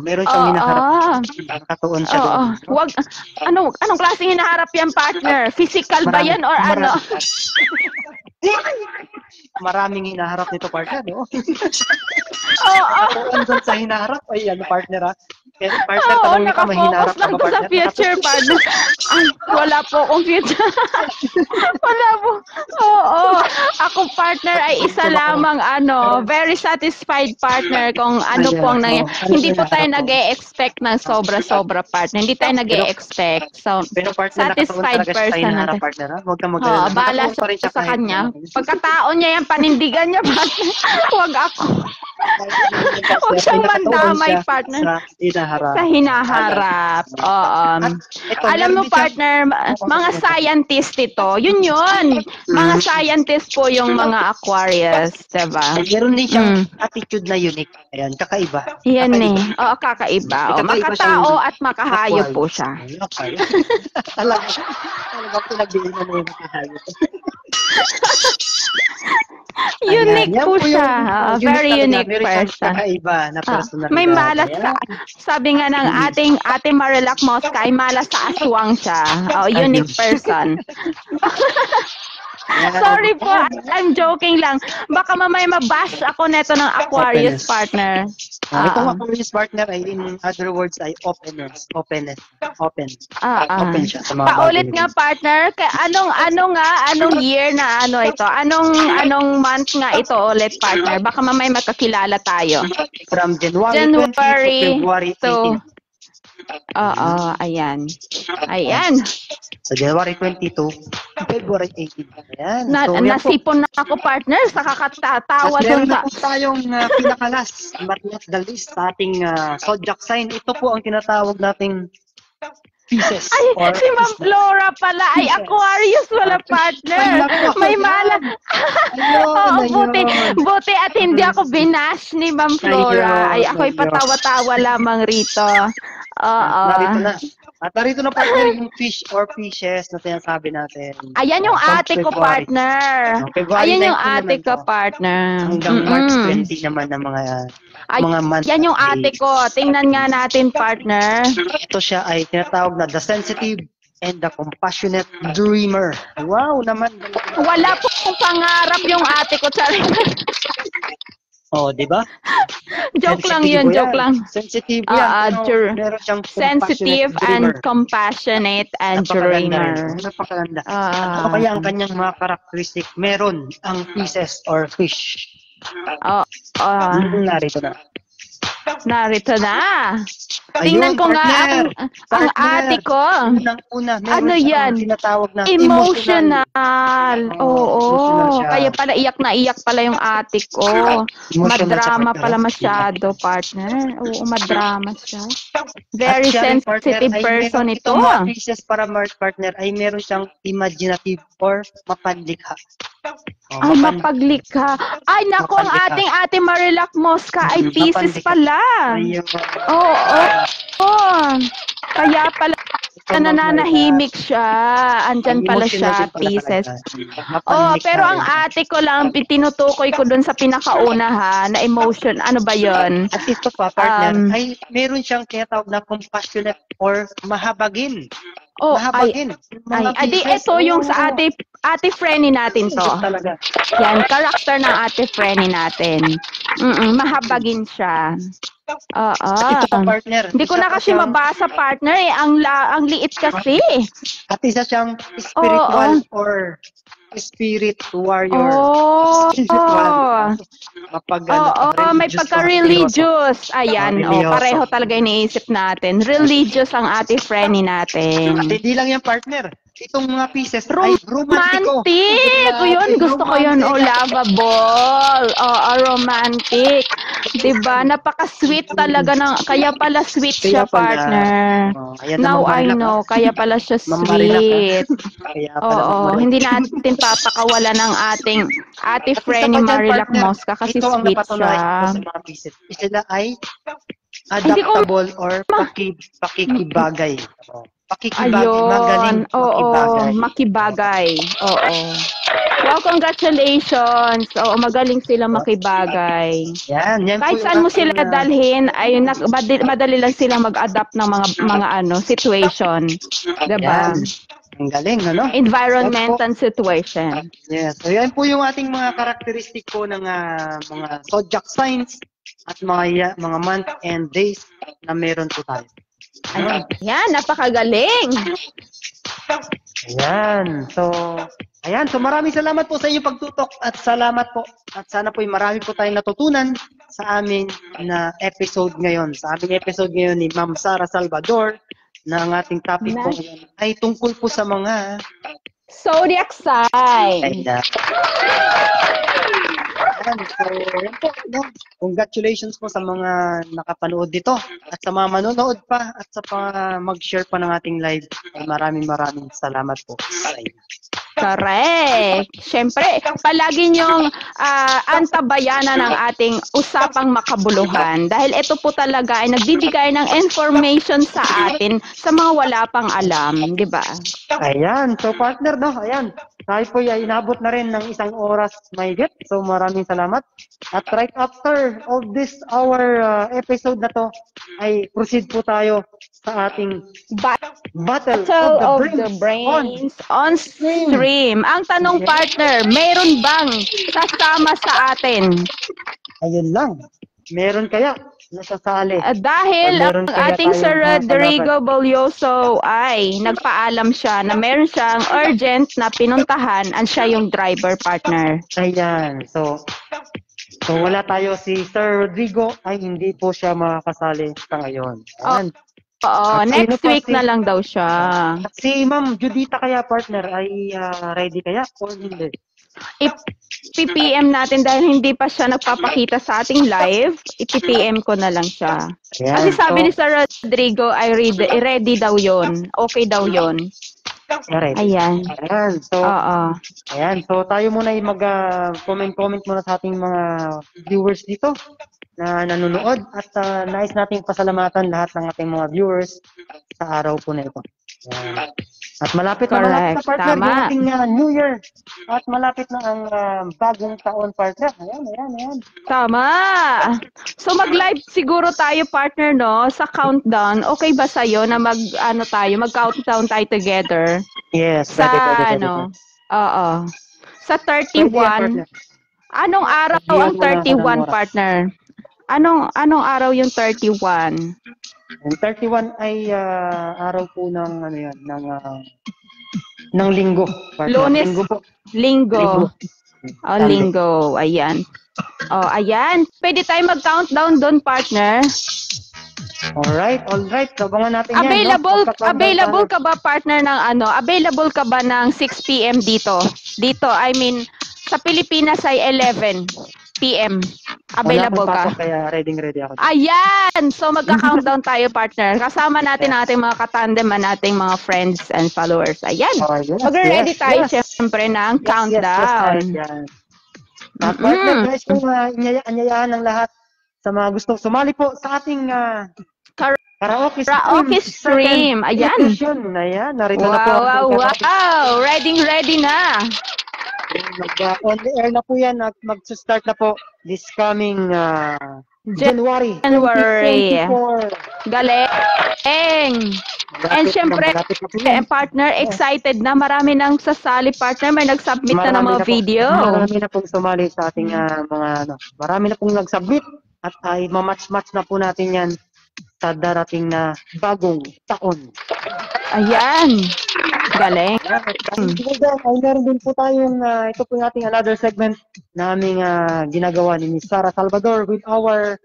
Meron siyang hinaharap. Nakatuon siya doon. Wag, anong klaseng hinaharap yan, partner? Physical ba yan or ano? Maraming hinaharap nito, partner, no? Nakatuon doon sa hinaharap. Ay, partner, ha? Partner, tanongin ka, may hinaharap ka ba, partner? Sa future, partner. Ay, wala po akong future. Wala po. Ako, partner, ay isa lamang, very satisfied partner kung ano po ang hindi po tayo nag-e-expect ng sobra-sobra, partner. Hindi tayo nag-e-expect. So, satisfied person natin. Huwag kang mag-alala. Bala sa kanya. Pagkatao niya yan, panindigan niya, partner. Huwag ako. Huwag siyang mandamay, partner. Sa hinaharap. Alam mo, partner, mga scientist ito. Yun. Mga scientist po yung mga Aquarius. Diba? Meron din siyang attitude na unique. Ayan, kakaiba. Yan eh. Kakaiba. Makatao at makahayop po siya. Talagang pinag-iinan mo yung makahayop. Unique po siya. Very unique person. Kakaiba na personalidad. May malas sa, sabi nga ng ating Ate Marilac Mosca, ay malas sa aswang siya. Unique person. Sorry po, I'm joking lang. Baka mamaya mabash ako neto ng Aquarius partner. Itong Aquarius partner ay in other words ay openness. Open siya sa mga Paulit bagay. nga partner, anong year na ano ito? Anong month nga ito ulit partner? Baka mamaya magkakilala tayo. From January 20 to February 18. Ayan. So, January 22 to February 18. Ayan. Nasipon na ako, partner, sa kakatawa doon. Meron na po tayong pinakalas, but not the least, sa ating zodiac sign. Ito po ang tinatawag nating Pisces. Ay, si Ma'am Flora pala. Ay, Aquarius wala, partner. May mala. Buti at hindi ako binash ni Ma'am Flora. Ay, ako'y patawa-tawa lamang rito. Narito na. At narito na partner yung fish or fishes na sinasabi natin. Ayan yung ate ko, partner. Ayan yung ate ko, partner. Hanggang March 20 naman ng mga months. Yan yung ate ko. Tingnan nga natin, partner. Ito siya ay tinatawag na the sensitive and the compassionate dreamer. Wow naman. Wala pong pangarap yung ate ko. Di ba? Joke lang yun, joke lang. Sensitive yan. Meron siyang sensitive and compassionate and dreamer. Napakaganda. Ano kaya ang kanyang mga karakteristik? Meron ang Pisces or fish. Narito na. Tingnan ko nga ang ate ko. Ano yan? Emotional. Oo. Kaya pala iyak na iyak pala yung ate ko. Madrama pala masyado, partner. Oo, madrama siya. Very sensitive person ito. Itong mga pieces para Mars partner ay meron siyang imaginative or mapaglikha. Mapaglikha. Ay, naku, ang ating ate Marilac Mosca ay Pisces pala. Kaya pala nananahimik siya. Andyan pala siya, Pisces. Pero ang ate ko lang, tinutukoy ko dun sa pinakauna na emotion. Ano ba yon? At ito pa, partner, ay meron siyang tinatawag na compassionate or mahabagin. Ito yung sa ate Frenny natin to. Yan, karakter ng ate Frenny natin. Mahabagin siya. Partner. Hindi ko na kasi mabasa, partner eh. Ang liit kasi. At isa siyang spiritual or spirit warrior. May pagka-religious. Ayan, pareho talaga iniisip natin. Religious ang ate Frenny natin. At hindi lang yan, partner. Itong mga pieces ay romantiko. Romantic! Yun, gusto ko yun. Lovable. Romantic. Diba? Napaka-sweet talaga ng, kaya pala sweet siya, partner. Now I know, kaya pala siya sweet. Hindi natin papakawala ng ating ate Frenny Marilac Mosca kasi sweet siya. Sila ay adaptable or pakikibagay. Ayun. Makibagay. Wow, congratulations. Magaling sila makibagay. Yan kahit saan mo sila dalhin, ay madali lang silang mag-adapt ng mga situation. Diba? Ang galing, ano? Environment and situation. Yes. So, yan po yung ating mga karakteristik po ng mga zodiac signs at mga month and days na meron po tayo. Ayan, napakagaling. Ayan. So maraming salamat po sa inyong pagtutok at salamat po. At sana po marami po tayong natutunan sa aming episode ngayon. Sa aming episode ngayon ni Ma'am Sara Salvador na ang ating topic po ngayon ay tungkol po sa mga zodiac sign. Congratulations po sa mga nakapanood dito at sa mga manonood pa at sa mag-share pa ng ating live. Maraming salamat po sa inyo. Correct. Siyempre, palagi niyong antabayanan ng ating usapang makabuluhan dahil ito po talaga ay nagbibigay ng information sa atin sa mga wala pang alam, di ba? Ayan. So partner, no? Ayan. tayo po ay inabot na rin ng 1 oras mahigit. So maraming salamat. At right after all this our episode na to, ay proceed po tayo sa ating Battle of the Brains on stream. Ang tanong, partner, meron bang sasama sa atin? Ayun lang. Meron kaya nasasali? Dahil ang ating Sir Rodrigo Bolyoso ay nagpaalam siya na meron siyang urgent na pinuntahan at siya yung driver, partner. Ayan. So wala tayo. Si Sir Rodrigo ay hindi po siya makakasali sa ngayon. Ayan. Oo, next week na lang daw siya. Si Ma'am Judita kaya, partner, ay ready kaya or hindi? I-PPM natin dahil hindi pa siya nagpapakita sa ating live. I-PPM ko na lang siya. Ayan, kasi sabi ni Sir Rodrigo ay ready daw yon. Okay daw yon. Ayan. Ayan. So, ayan. So, tayo muna ay mag-comment muna sa ating mga viewers dito na nanonood at nais nating pasalamatan lahat ng ating mga viewers sa araw po na ito. Ayan. At malapit na partner yung ating New Year. At malapit na ang bagong taon, partner. Ayan. Tama. So mag-live siguro tayo, partner, no? Sa countdown. Okay ba sa'yo na mag-countdown tayo together? Yes. Pwede. Oo. Sa 31. Anong araw ang 31, partner? Anong araw yung 31? Ang 31 ay araw po ng ng linggo. Lunes, linggo po. Linggo. Linggo. Ayan. Ayan. Pwede tayo mag-countdown doon, partner. Alright. Sabangan natin yan. Available ka ba, partner, ng available ka ba ng 6 p.m. dito? I mean, sa Pilipinas ay 11 p.m. Available ka? Kaya ready ako. Ayan! So magka-countdown tayo, partner. Kasama natin ating mga katandem, ating mga friends and followers. Ayan. Mag-ready tayo, syempre, ng countdown. At partner, guys, kung anyayahan ng lahat sa mga gustong sumali po sa ating karaoke stream. Ayan. Ayan, narito na po. Wow! Ready na. On the air na po yan at mag-start na po this coming January 2024. Galing! And syempre, partner, excited na. Marami nang sasali, partner. May nag-submit na ng mga video. Marami na pong sumali sa ating marami na pong nag-submit at ay mamatch-match na po natin yan sa darating na bagong taon. Ayan. Galing. Ay meron din po tayong, ito po yung ating another segment na aming ginagawa ni Miss Sara Salvador with our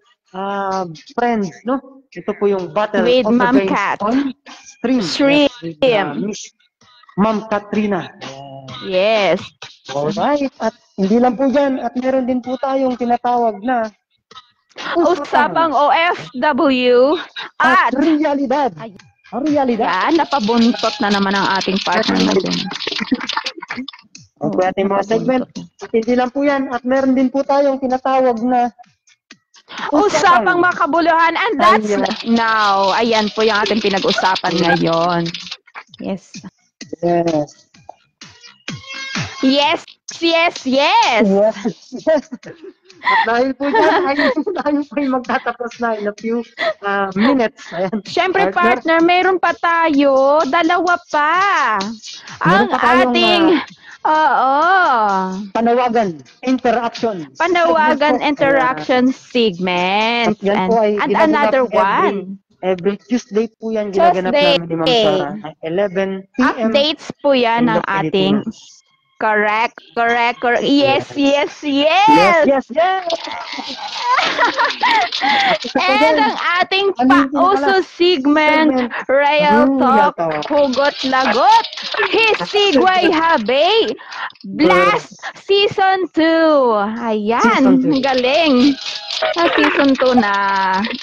friends, no? Ito po yung Battle with of the Ma'am Brains Cat. on Stream. With Miss Ma'am Katrina. Yes. Alright. At hindi lang po yan. At meron din po tayong tinatawag na Usapang OFW at Realidad. Yan, napabuntot na naman ang ating partner natin. Ang po ating mga segment. At hindi lang po yan. At meron din po tayong tinatawag na Usapang Makabuluhan. And that's now. Ayan po yung ating pinag-usapan ngayon. Yes. At dahil po dyan, tayo po yung magtatapos na in a few minutes. Ayan. Siyempre, partner, meron pa tayo. Dalawa pa. Ang ating... Panawagan interaction segment. And another one. Every Tuesday po yan ginaganap namin ni Ma'am Sara. 11 p.m. Updates po yan ng ating... Correct. Yes. And ang ating pauso segment, Real Talk, Hugot Lagot, Hisigway Habe, Blast Season 2. Ayan, galing. Season 2 na.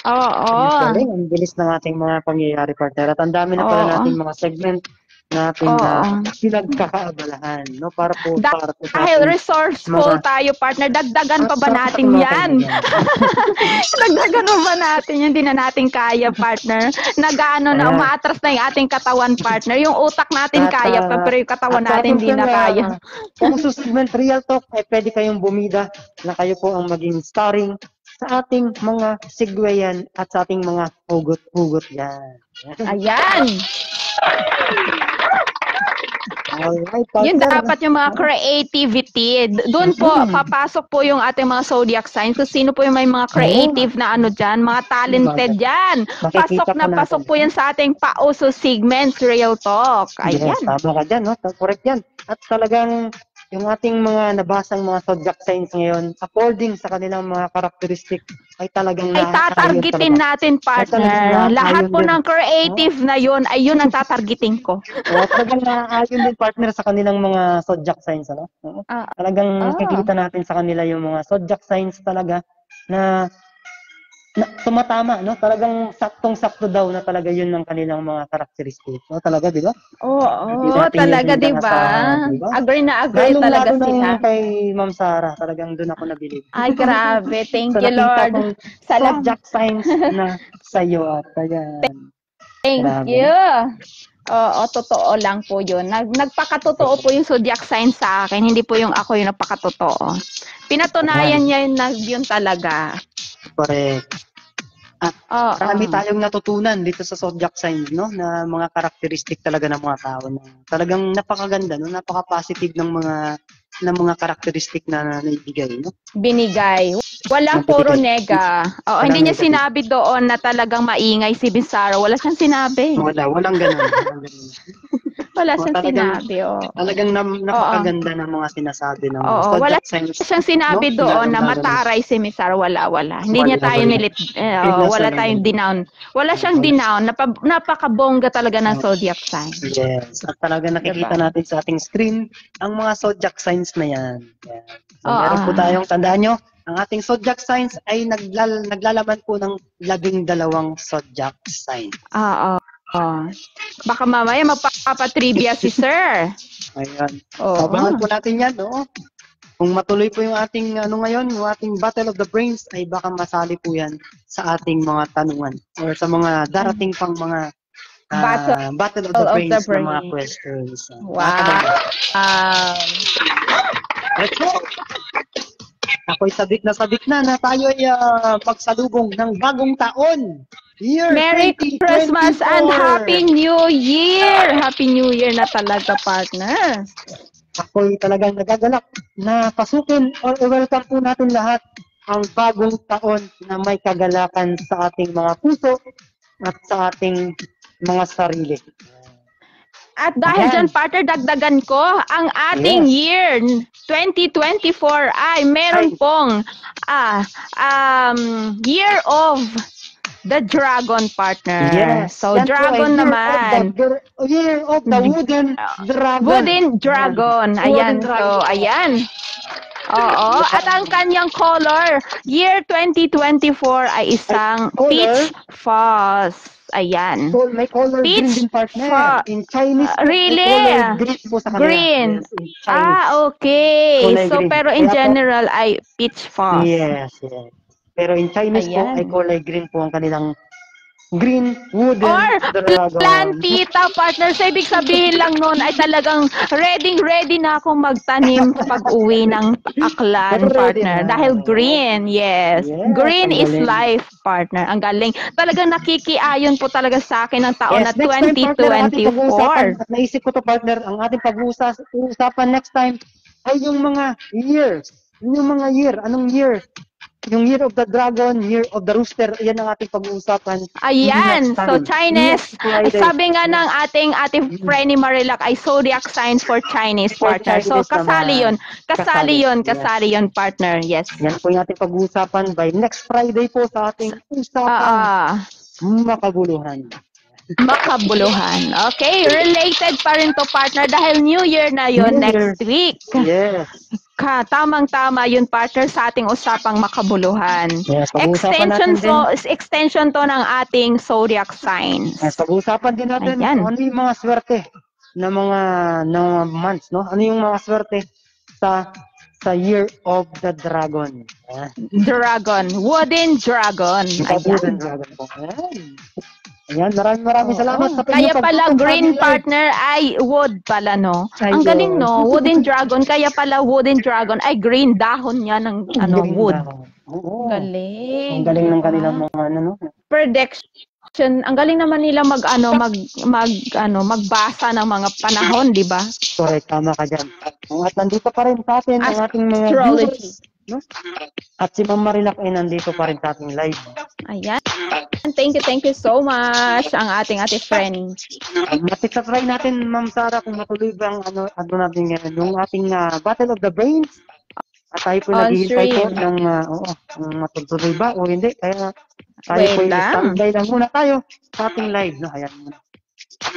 Oo. Galing, ang bilis ng ating mga pangyayari, partner. At ang dami na pala nating mga segment natin na pinagkakaabalahan, no? Para po sa dahil resourceful tayo, partner, dagdagan pa ba natin yan? Dagdagan pa ba natin yan? Hindi na natin kaya, partner. Nag-ano na, umaatras na yung ating katawan, partner. Yung utak natin kaya pa, pero yung katawan natin hindi na kaya. Kung susegment Real Talk, ay pwede kayong bumida na kayo po ang maging starring sa ating mga sigwayan at sa ating mga hugot-hugot yan. Ayan! Alright, yun dapat yung mga creativity. Doon po, papasok po yung ating mga zodiac signs. Kung sino po yung may mga creative na ano dyan, mga talented dyan. Pasok po yan sa ating pauso segments, Real Talk. Ayan. Yes, tama ka dyan, no? Correct yan. At talagang yung ating mga nabasang mga zodiac signs ngayon, according sa kanilang mga karakteristik, ay talagang ay tatargetin natin, partner. Lahat po ng creative na yun, ay yun ang tatargetin ko. Talagang naaayon din, partner, sa kanilang mga zodiac signs, ano? Talagang nakikita natin sa kanila yung mga zodiac signs talaga na tumatama, no? Talagang saktong-sakto daw na talaga yun ng kanilang mga karakteristik. No? Talaga, di ba? Oo, talaga, di ba? Agree na agree talaga sila. Kay Ma'am Sarah, talagang doon ako nabilib. Ay, grabe. Thank you, Lord. Salamat. Zodiac signs na sa'yo at ayan. Thank you. Oo, totoo lang po yun. Nagpakatotoo po yung zodiac sign sa akin. Hindi po yung ako yung napakatotoo. Pinatunayan niya yun talaga. Correct. At marami tayong natutunan dito sa zodiac signs, no? Na mga karakteristik talaga ng mga tao. Na talagang napakaganda, no? Napaka-positive ng mga karakteristik na naibigay, no? Binigay. Walang puro nega. Hindi niya sinabi doon na talagang maingay si Bizarro. Wala siyang sinabi. Walang ganun. Wala siyang sinabi. Talagang napakaganda ng mga sinasabi ng wala signs. Siyang sinabi doon na mataray si Bizarro. Wala. Hindi niya tayo wala tayong dinown. Wala siyang dinown. Napakabongga talaga ng zodiac sign. Yes. At talaga nakikita natin sa ating screen ang mga zodiac signs na yan. So, meron po tayong, tandaan nyo, ang ating zodiac signs ay naglalaman po ng 12 zodiac signs. Baka mamaya magpapatrivia si Sir. Ayan. Abangan po natin yan, no? Kung matuloy po yung ating ngayon, yung ating Battle of the Brains, ay baka masali po yan sa ating mga tanungan or sa mga darating pang mga Battle of the Brains na mga questions. Wow. Let's go! Ako'y sabik na tayo ay magsalubong ng bagong taon. Merry Christmas and Happy New Year! Happy New Year na talaga, partner. Ako'y talagang nagagalak na pasukin or welcome po natin lahat ang bagong taon na may kagalakan sa ating mga puso at sa ating mga sarili. At dahil dyan, partner, dagdagan ko, ang ating year 2024 ay meron pong Year of the Dragon, partner. Yes. So, Dragon naman. Year of the Wooden Dragon. Wooden Dragon. Ayan. So, ayan. Oo. At ang kanyang color, year 2024 ay isang peach fuzz. Ayan. May color green din, partner. In Chinese, really? Color green po sa kanila. Green. Yes, okay. Color So, green. pero in general ay peach fuzz. Yes. Pero in Chinese po ay kulay green po ang kanilang green wooden dragon. Plantita, partner. So, ibig sabihin lang nun ay talagang ready na akong magtanim pag uwi ng aklan, partner. Dahil green, yes. Green is life, partner. Ang galing. Talagang nakikiayon po talaga sa akin ng taon na 2024. At naisip ko to, partner, ang ating pag-uusapan next time ay yung mga years. Yung mga year. Anong year? Yung Year of the Dragon, Year of the Rooster, yan ang ating pag-uusapan. Ayan, so Chinese, sabi nga ng ating friend ni Marilac ay zodiac signs for Chinese, partner. So kasali yun, partner, yes. Yan po yung ating pag-uusapan by next Friday po sa ating usapan makabuluhan. Okay, related pa rin to, partner, dahil New Year na yun next week. Yes. Tamang-tama yun, partner, sa ating usapang makabuluhan. Yes, extension to ng ating zodiac signs. Yes, pag-uusapan din natin ano yung mga swerte na mga months, no? Ano yung mga swerte sa Year of the Dragon? Dragon. Wooden dragon. Wooden Ayan. Dragon po. Ayan, maraming salamat sa Kaya inyong pala pagtutok sa green ating live. partner ay wood pala, no? Ayun. Ang galing, no? Wooden dragon. Kaya pala wooden dragon ay green dahon niya ng Green wood. daw. Oo. Galing. Ang galing ng kanilang mga ano, no? Prediction. Ang galing naman nila magbasa ng mga panahon, di ba? Correct, tama ka dyan. At nandito pa rin sa atin ang ating mga Astrology. viewers, no? At si Ma'am Marilac ay nandito pa rin sa ating live. Ayan. Thank you so much ang ating ate friend. Matitry natin, Ma'am Sara, kung matuloy ba ang ano natin ngayon, yung ating Battle of the Brains. At tayo po On naghihintay po stream. ng kung matutuloy ba o hindi. Kaya tayo Wait po lang. standby lang muna tayo sa ating live. No? Ayan muna.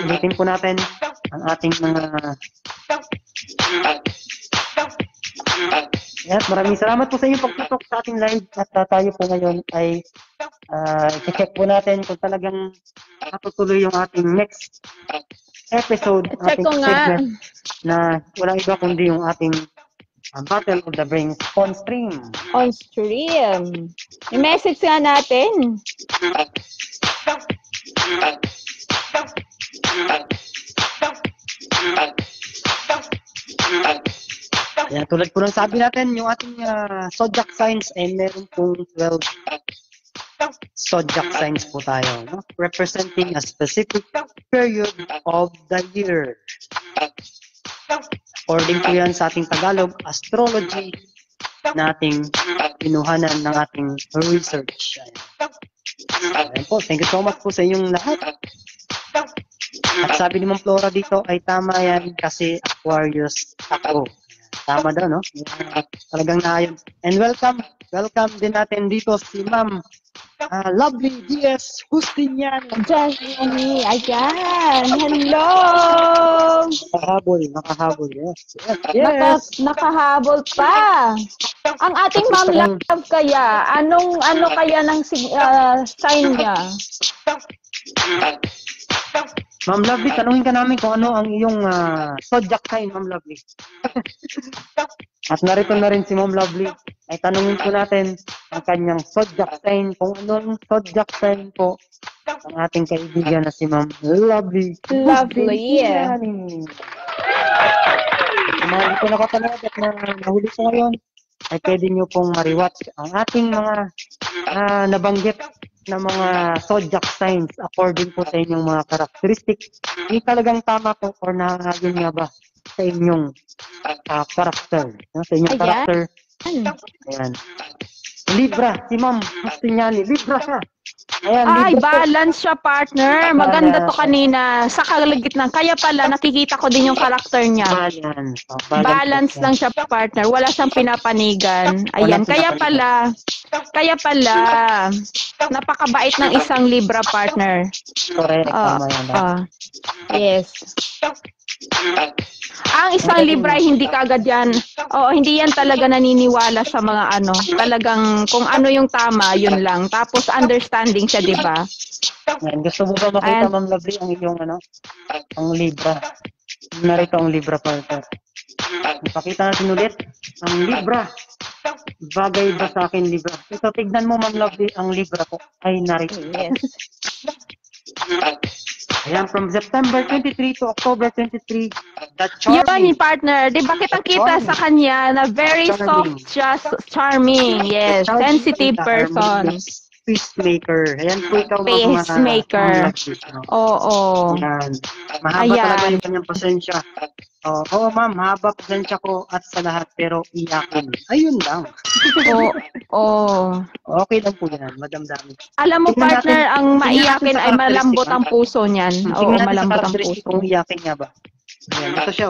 Ulitin po natin ang ating mga... Yes, maraming salamat po sa inyong pagtutok sa ating live. At tayo po ngayon ay i-check po natin kung talagang matutuloy yung ating next episode. Check ating ko nga. segment na walang iba kundi yung ating Battle of the Brains on stream. On stream. I-message nga natin. Yan, tulad po ng sabi natin, yung ating zodiac signs ay meron pong 12 zodiac signs po tayo, no? Representing a specific period of the year. According po yan sa ating Tagalog astrology na ating pinuhanan ng ating research. Ayan po, thank you so much po sa inyong lahat. At sabi ni Ma'am Flora dito ay tama yan kasi Aquarius ako. Tama daw, no? Talagang naayon. And welcome din natin dito si Ma'am Lovely Diaz Justinian. Jenny, ayan. Hello! Nakahabol, yes. Nakahabol pa. Ang ating Ma'am Love kaya, ano kaya ng sign niya? Ma'am Lovely, tanungin ka namin kung ano ang iyong zodiac sign, Ma'am Lovely. At narito na rin si Ma'am Lovely. Ay tanungin po natin ang kanyang zodiac sign, kung anong zodiac sign po ang ating kaibigan na si Ma'am Lovely. Lovely. Mga hindi po nakapanood at nahuli po ngayon, ay pwede nyo pong mariwatch ang ating mga nabanggit na mga zodiac signs according po sa inyong mga karakteristik. Hindi talagang tama po or nakakayon nga ba sa inyong karakter. Sa inyong karakter. Ayan. Libra, si Ma'am Justiniani. Libra siya. Ayan, Ay, Libra balance siya, partner. Maganda to kanina. Sa kalagitnaan. Kaya pala, nakikita ko din yung karakter niya. Balance lang siya, partner. Wala siyang pinapanigan. Ayan. Kaya pala, napakabait ng isang Libra, partner. Correct. Tama yan. Yes. Ang isang Libra, hindi kagad yan. Hindi yan talaga naniniwala sa mga talagang kung ano yung tama, yun lang. Tapos understanding siya, di ba? Gusto mo ba makita, Ma'am Lovely, ang iyong ang Libra? Narito ang Libra, partner. Ipakita natin ulit ang Libra. Bagay ba sa akin, Libra? Ito, tignan mo, Ma'am Lovely, ang Libra ko ay narito. Yes. Ayan, from September 23 to October 23, the charming. Yun, partner. Di ba kitang-kita sa kanya na very soft, just charming. Yes, sensitive person. Peacemaker. Ayan po ikaw. Peacemaker. Oo. Ayan. Mahaba talaga yung kanyang pasensya. Oo, ma'am, mahaba pasensya ko at sa lahat, pero iyakin. Ayun lang. Okay lang po yan, madamdamin. Alam mo, partner, ang maiyakin ay malambot ang puso niyan. Oo, malambot ang puso. Kung iyakin nga ba? Ayan, ito siya,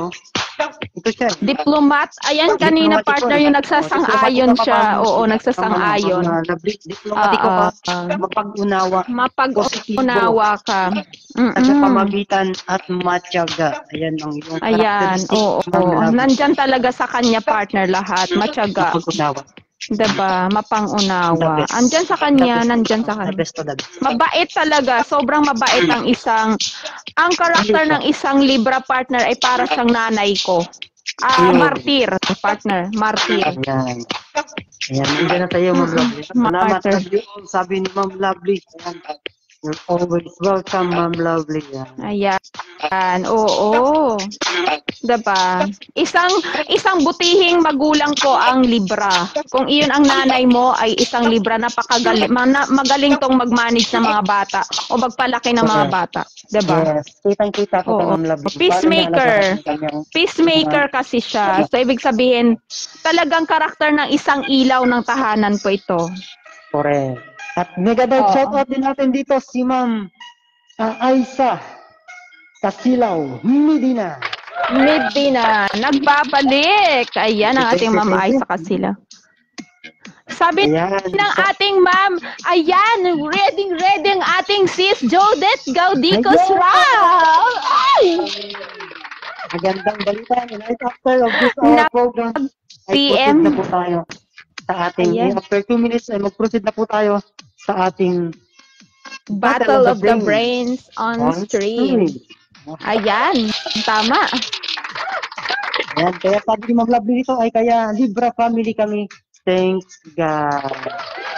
Ito siya. Diplomat. Ayan, kanina, partner, yung nagsasang-ayon siya. Oo, nagsasang-ayon. Diplomatiko ka, mapag-unawa. Mapag-unawa ka. At sa pamagitan at matyaga. Ayan ang iyong karakteristik. Ayan, oo. Nandyan talaga sa kanya, partner, lahat. Matyaga. Mapag-unawa. Diba? The Mapang-unawa. best. Andyan sa kanya, nandyan sa The kanya. best to the best. Mabait talaga. Sobrang mabait ang karakter ng isang Libra partner ay para siyang nanay ko. Martir, partner. Martir. Ayan. Ayan, nandiyan na tayo, Ma'am Lovely. Salamat, Martyr. love you all, sabi ni Ma'am Lovely. Ayan. You're always welcome, Ma'am Lovely. Ayan. Ayan. Oo. Diba? Isang butihing magulang ko ang Libra. Kung iyon ang nanay mo ay isang Libra, magaling tong mag-manage ng mga bata o magpalaki ng mga bata. Diba? Yes, kitang-kita ko Oo. Ma'am Lovely. Peacemaker. Peacemaker kasi siya. So, ibig sabihin, talagang karakter ng isang ilaw ng tahanan po ito. Correct. At mega Oo. shoutout din natin dito si Ma'am Aisa Kasilaw Medina. Nagbabalik. Ayan ang ating Ma'am Aisa Kasilaw. Sabi Ayan. ng ating ma'am, ayan, ready ang ating sis Jodette Gaudicos Ayan. Rao. Ay! Magandang balita. Right after of this program, ay PM. proceed na po tayo sa ating, Ayan. after 2 minutes, ay mag-proceed na po tayo sa ating Battle of the Brains on stream. Ayan, tama. Ayan, kaya sabi ni Ma'am Lovely dito ay kaya Libra family kami. Thanks God.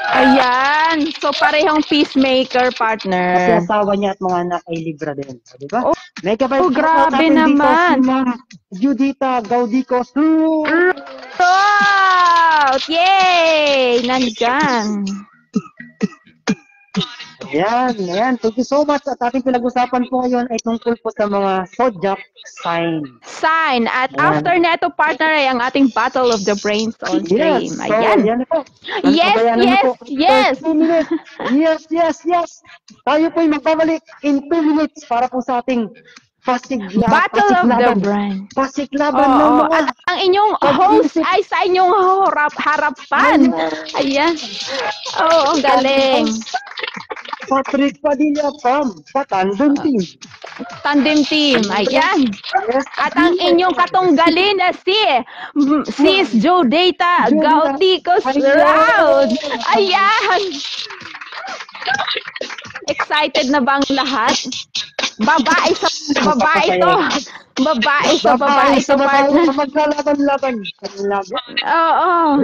Ayan, so parehong peacemaker Kasi partner. asawa niya at mga anak ay Libra din. Di ba? Oh, Mega oh, grabe natin naman. Dito, si Ma'am Judita Gaudicos. Out! Yay! Nandyan. Ayan. Thank you so much. At ating pinag-usapan po ngayon ay tungkol po sa mga zodiac sign. At Ayan. after neto partner ay ang ating Battle of the Brains on stream. So, Ayan. yan po. Yes. Yes. Tayo po ay magbabalik in 2 minutes para po sa ating Battle of the Brains. Pasiklaban ng Oo, mga at ang inyong host ay sa inyong harapan. Ayan. Oo, ang galing. Patrick Padilla from Tandem Team. Tandem team. Ayan. Yes. At ang inyong katunggalin na Sis Jodita Gaudicos Rao. Ayan. Excited na bang lahat? Babae sa babae to. Babae sa babae to, partner. Maglalaban-laban. Oo.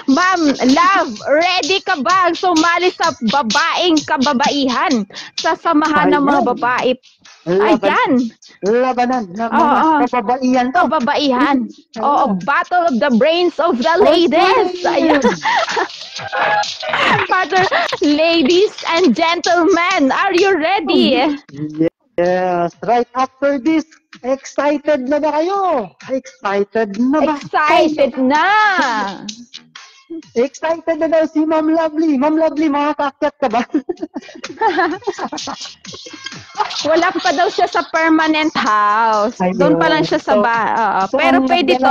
Ma'am, love, ready ka ba sumali sa babaeng kababaihan? Sa samahan ng mga babae. Ayan. Labanan ng mga kababaihan to. Kababaihan. Oo, Battle of the Brains of the Ladies. Ayan. Partner, ladies and gentlemen, are you ready? Yes, right after this, excited na ba kayo? Excited na ba? Excited na! Excited na daw si Ma'am Lovely. Ma'am Lovely, makakaakyat ka ba? Wala pa daw siya sa permanent house. Ayun. Doon pa lang siya sa pero ang pwede to.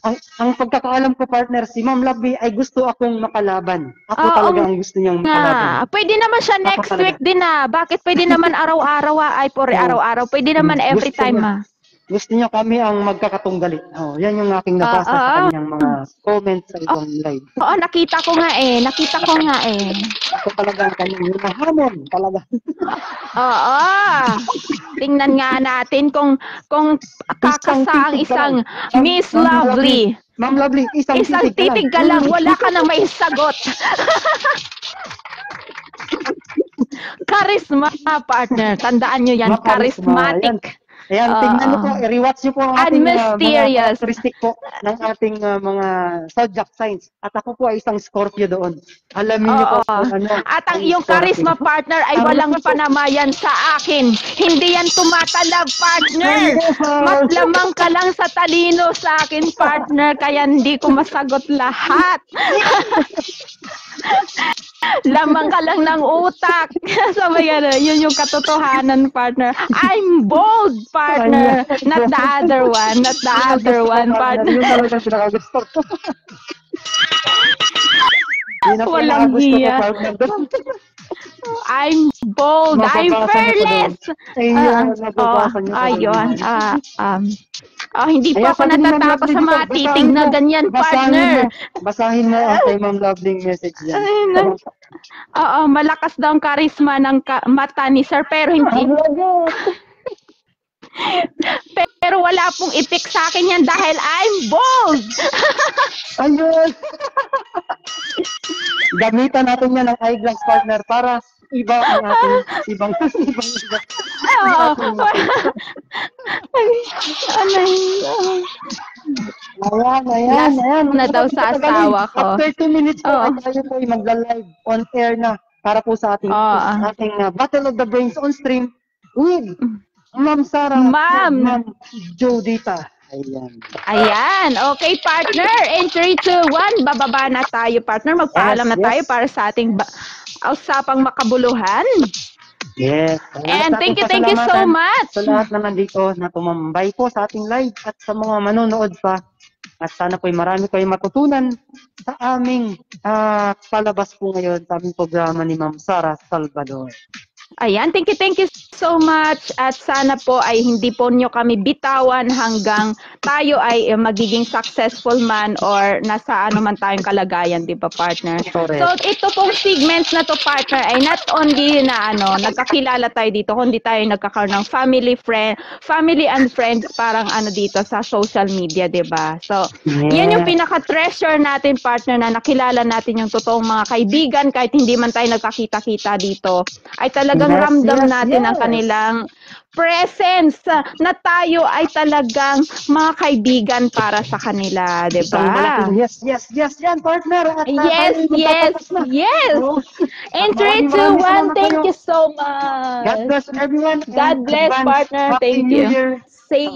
Ay, ang pagkakaalam ko, partner, si Ma'am Lovely ay gusto akong makalaban. Ako Oo, talaga ang gusto niyang makalaban. Pwede naman siya next talaga. week din Bakit pwede naman araw-araw araw-araw? Pwede naman every Gusto time niya. Gusto niya kami ang magkakatunggali. Yan yung aking nabasa sa kanyang mga comments sa ibang live. Oo, nakita ko nga eh. Ako talaga ang kanyang hinahamon talaga. Oo. Tingnan nga natin kung kakasa ang isang Miss Lovely. Ma'am Lovely, isang titig ka lang. Wala ka na may sagot. Charisma, partner. Tandaan nyo yan. Charismatic. Ayan, tingnan niyo po, i-rewatch niyo po ang ating mga characteristic po ng ating mga zodiac signs. At ako po ay isang Scorpio doon. Alamin niyo po kung ano. At ang iyong charisma, partner, ay walang panamayan sa akin. Hindi yan tumatalab, partner. Mas lamang ka lang sa talino sa akin, partner, kaya hindi ko masagot lahat. Lamang ka lang ng utak. Sabi nga, yun yung katotohanan, partner. I'm bold, partner. Not the other one. Partner. Yun talagang pinakagusto ko. Walang hiya. I'm bold. I'm fearless. Ayun. Hindi Ayan, pa ako sabi ni Ma'am natatakot Lovely sa dito, mga titig na ganyan, partner. Basahin mo ang kay Ma'am Lovely message yan. Ay, Oo, malakas daw ang karisma ng mata ni sir, pero hindi. Pero wala pong itik sa akin yan dahil I'm bold. Ayun! Gamitan natin yan ng eyeglass, partner, para iba ang ating ibang Oo. Ayan. Na daw sa asawa ko. After 2 minutes po, ay tayo po ay magla-live on air na para po sa ating Battle of the Brains on stream with Ma'am Sarah, Ma'am Jodita. Ayan. Okay, partner. In 3, 2, 1, bababa na tayo, partner. Magpaalam na tayo para sa ating usapang makabuluhan. Yes. And thank you so much. Sa lahat na nandito na tumambay po sa ating live at sa mga manonood pa. At sana po marami kayong matutunan sa aming palabas po ngayon sa aming programa ni Ma'am Sarah Salvador. Ayan, thank you so much. At sana po ay hindi po nyo kami bitawan hanggang tayo ay magiging successful man or nasa ano man tayong kalagayan, di ba, partner? Correct. So, ito pong segments na to, partner, ay not only na nagkakilala tayo dito, kundi tayo nagkakaroon ng family and friends parang dito sa social media, di ba? So, yan yung pinaka-treasure natin, partner, na nakilala natin yung totoong mga kaibigan kahit hindi man tayo nagkakita-kita dito. Ay talagang ramdam natin ang kanilang presence na tayo ay talagang mga kaibigan para sa kanila, di ba? Yes, yan, partner. At, yes. In 3, 2, 1, thank you so much. God bless everyone. God bless, partner. Thank you. See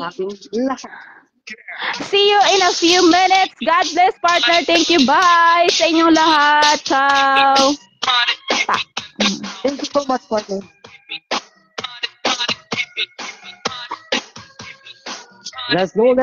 you in a few minutes. God bless, partner. Thank you. Bye sa inyong lahat. Ciao. Thank you so much, partner. Let's go.